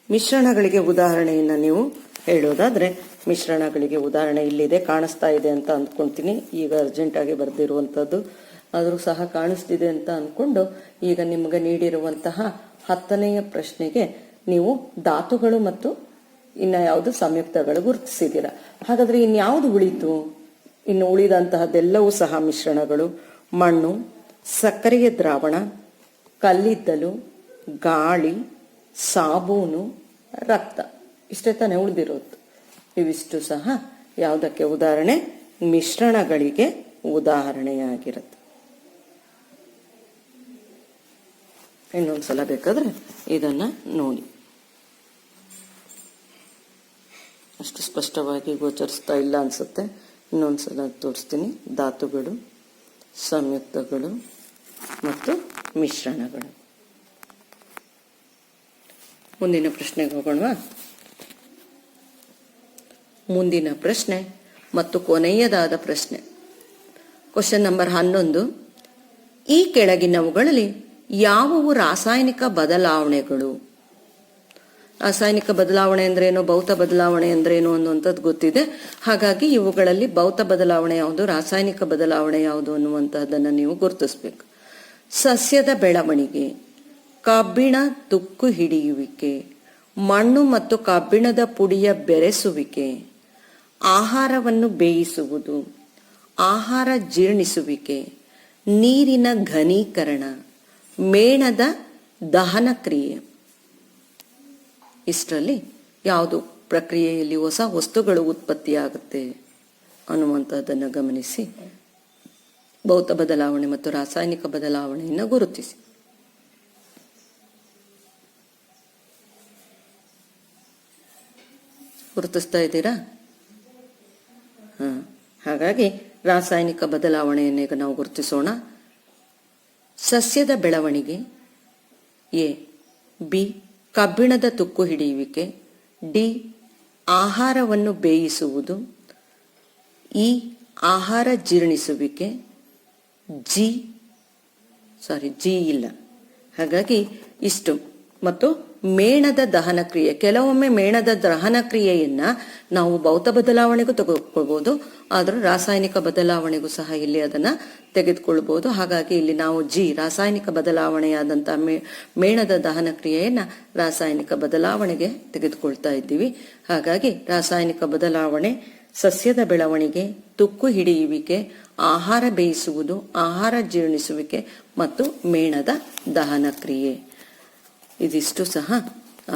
ಮಿಶ್ರಣಗಳಿಗೆ ಉದಾಹರಣೆಯನ್ನ ನೀವು ಹೇಳೋದಾದ್ರೆ, ಮಿಶ್ರಣಗಳಿಗೆ ಉದಾಹರಣೆ ಇಲ್ಲಿದೆ, ಕಾಣಿಸ್ತಾ ಇದೆ ಅಂತ ಅಂದ್ಕೊಂತೀನಿ. ಈಗ ಅರ್ಜೆಂಟ್ ಆಗಿ ಬರೆದಿರುವಂತದ್ದು ಆದರೂ ಸಹ ಕಾಣಿಸ್ತಿದೆ ಅಂತ ಅನ್ಕೊಂಡು ಈಗ ನಿಮಗೆ ನೀಡಿರುವಂತಹ 10ನೆಯ ಪ್ರಶ್ನೆಗೆ ನೀವು ಧಾತುಗಳು ಮತ್ತು ಇನ್ನ ಯಾವುದು ಸಂಯುಕ್ತಗಳು ಗುರುತಿಸಿದ್ದೀರಾ. ಹಾಗಾದ್ರೆ ಇನ್ಯಾವುದು ಉಳಿತು? ಇನ್ನು ಉಳಿದಂತಹದ್ದೆಲ್ಲವೂ ಸಹ ಮಿಶ್ರಣಗಳು: ಮಣ್ಣು, ಸಕ್ಕರೆಯ ದ್ರಾವಣ, ಕಲ್ಲಿದ್ದಲು, ಗಾಳಿ, ಸಾಬೂನು, ರಕ್ತ. ಇಷ್ಟೇ ತಾನೇ ಉಳಿದಿರೋದು. ಇವಿಷ್ಟು ಸಹ ಯಾವುದಕ್ಕೆ ಉದಾಹರಣೆ? ಮಿಶ್ರಣಗಳಿಗೆ ಉದಾಹರಣೆಯಾಗಿರುತ್ತೆ. ಇನ್ನೊಂದ್ಸಲ ಬೇಕಾದ್ರೆ ಇದನ್ನ ನೋಡಿ. ಅಷ್ಟು ಸ್ಪಷ್ಟವಾಗಿ ಗೋಚರಿಸ್ತಾ ಇಲ್ಲ ಅನ್ಸುತ್ತೆ. ಇನ್ನೊಂದ್ಸಲ ತೋರಿಸ್ತೀನಿ. ಧಾತುಗಳು, ಸಂಯುಕ್ತಗಳು ಮತ್ತು ಮಿಶ್ರಣಗಳು. ಮುಂದಿನ ಪ್ರಶ್ನೆಗೆ ಹೋಗೋಣವಾ? ಮುಂದಿನ ಪ್ರಶ್ನೆ ಮತ್ತು ಕೊನೆಯದಾದ ಪ್ರಶ್ನೆ, ಕ್ವಶನ್ ನಂಬರ್ 11. ಈ ಕೆಳಗಿನವುಗಳಲ್ಲಿ ಯಾವುವು ರಾಸಾಯನಿಕ ಬದಲಾವಣೆಗಳು? ರಾಸಾಯನಿಕ ಬದಲಾವಣೆ ಅಂದ್ರೇನು, ಭೌತ ಬದಲಾವಣೆ ಅಂದ್ರೇನು ಅನ್ನುವಂಥದ್ದು ಗೊತ್ತಿದೆ. ಹಾಗಾಗಿ ಇವುಗಳಲ್ಲಿ ಭೌತ ಬದಲಾವಣೆ ಯಾವುದು, ರಾಸಾಯನಿಕ ಬದಲಾವಣೆ ಯಾವುದು ಅನ್ನುವಂತಹದ್ದನ್ನು ನೀವು ಗುರುತಿಸಬೇಕು. ಸಸ್ಯದ ಬೆಳವಣಿಗೆ, ಕಬ್ಬಿಣ ತುಕ್ಕು ಹಿಡಿಯುವಿಕೆ, ಮಣ್ಣು ಮತ್ತು ಕಬ್ಬಿಣದ ಪುಡಿಯ ಬೆರೆಸುವಿಕೆ, ಆಹಾರವನ್ನು ಬೇಯಿಸುವುದು, ಆಹಾರ ಜೀರ್ಣಿಸುವಿಕೆ, ನೀರಿನ ಘನೀಕರಣ, ಮೇಣದ ದಹನ ಕ್ರಿಯೆ. ಇಷ್ಟರಲ್ಲಿ ಯಾವುದು ಪ್ರಕ್ರಿಯೆಯಲ್ಲಿ ಹೊಸ ವಸ್ತುಗಳು ಉತ್ಪತ್ತಿಯಾಗುತ್ತೆ ಅನ್ನುವಂಥದ್ದನ್ನು ಗಮನಿಸಿ ಭೌತ ಬದಲಾವಣೆ ಮತ್ತು ರಾಸಾಯನಿಕ ಬದಲಾವಣೆಯನ್ನು ಗುರುತಿಸಿ. ಗುರುತಿಸ್ತಾ ಇದ್ದೀರಾ? ಹಾಗಾಗಿ ರಾಸಾಯನಿಕ ಬದಲಾವಣೆಯನ್ನು ಈಗ ನಾವು ಗುರುತಿಸೋಣ. ಸಸ್ಯದ ಬೆಳವಣಿಗೆ, ಎ. ಬಿ. ಕಬ್ಬಿಣದ ತುಕ್ಕು ಹಿಡಿಯುವಿಕೆ, ಡಿ. ಆಹಾರವನ್ನು ಬೇಯಿಸುವುದು, ಇ. ಆಹಾರ ಜೀರ್ಣಿಸುವಿಕೆ, ಜಿ ಇಲ್ಲ. ಹಾಗಾಗಿ ಇಷ್ಟು. ಮತ್ತು ಮೇಣದ ದಹನ ಕ್ರಿಯೆ. ಕೆಲವೊಮ್ಮೆ ಮೇಣದ ದಹನ ಕ್ರಿಯೆಯನ್ನ ನಾವು ಭೌತ ಬದಲಾವಣೆಗೂ ತೆಗೆದುಕೊಳ್ಬಹುದು, ಆದರೂ ರಾಸಾಯನಿಕ ಬದಲಾವಣೆಗೂ ಸಹ ಇಲ್ಲಿ ಅದನ್ನ ತೆಗೆದುಕೊಳ್ಬಹುದು. ಹಾಗಾಗಿ ಇಲ್ಲಿ ನಾವು ಜಿ, ರಾಸಾಯನಿಕ ಬದಲಾವಣೆಯಾದಂತಹ ಮೇಣದ ದಹನ ಕ್ರಿಯೆಯನ್ನ ರಾಸಾಯನಿಕ ಬದಲಾವಣೆಗೆ ತೆಗೆದುಕೊಳ್ತಾ ಇದ್ದೀವಿ. ಹಾಗಾಗಿ ರಾಸಾಯನಿಕ ಬದಲಾವಣೆ ಸಸ್ಯದ ಬೆಳವಣಿಗೆ, ತುಕ್ಕು ಹಿಡಿಯುವಿಕೆ, ಆಹಾರ ಬೇಯಿಸುವುದು, ಆಹಾರ ಜೀರ್ಣಿಸುವಿಕೆ ಮತ್ತು ಮೇಣದ ದಹನ ಕ್ರಿಯೆ. ಇದಿಷ್ಟು ಸಹ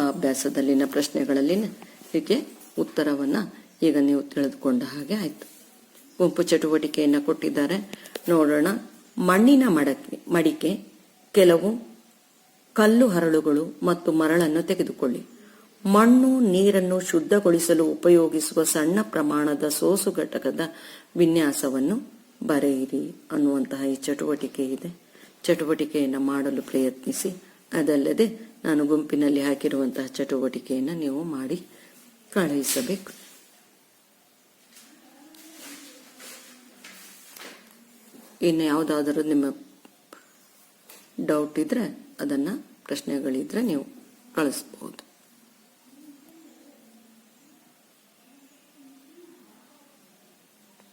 ಅಭ್ಯಾಸದಲ್ಲಿನ ಪ್ರಶ್ನೆಗಳಲ್ಲಿ ಹೀಗೆ ಉತ್ತರವನ್ನ ಈಗ ನೀವು ತಿಳಿದುಕೊಂಡ ಹಾಗೆ ಆಯ್ತು. ಗುಂಪು ಚಟುವಟಿಕೆಯನ್ನು ಕೊಟ್ಟಿದ್ದಾರೆ, ನೋಡೋಣ. ಮಣ್ಣಿನ ಮಡಿಕೆ, ಕೆಲವು ಕಲ್ಲು ಹರಳುಗಳು ಮತ್ತು ಮರಳನ್ನು ತೆಗೆದುಕೊಳ್ಳಿ. ಮಣ್ಣು ನೀರನ್ನು ಶುದ್ಧಗೊಳಿಸಲು ಉಪಯೋಗಿಸುವ ಸಣ್ಣ ಪ್ರಮಾಣದ ಸೋಸು ಘಟಕದ ವಿನ್ಯಾಸವನ್ನು ಬರೆಯಿರಿ ಅನ್ನುವಂತಹ ಈ ಚಟುವಟಿಕೆ ಇದೆ. ಚಟುವಟಿಕೆಯನ್ನು ಮಾಡಲು ಪ್ರಯತ್ನಿಸಿ. ಅದಲ್ಲದೆ ನಾನು ಗುಂಪಿನಲ್ಲಿ ಹಾಕಿರುವಂತಹ ಚಟುವಟಿಕೆಯನ್ನು ನೀವು ಮಾಡಿ ಕಳುಹಿಸಬೇಕು. ಇನ್ನು ಯಾವುದಾದರೂ ನಿಮ್ಮ ಡೌಟ್ ಇದ್ರೆ, ಅದನ್ನ ಪ್ರಶ್ನೆಗಳಿದ್ರೆ ನೀವು ಕಳಿಸ್ಬೋದು.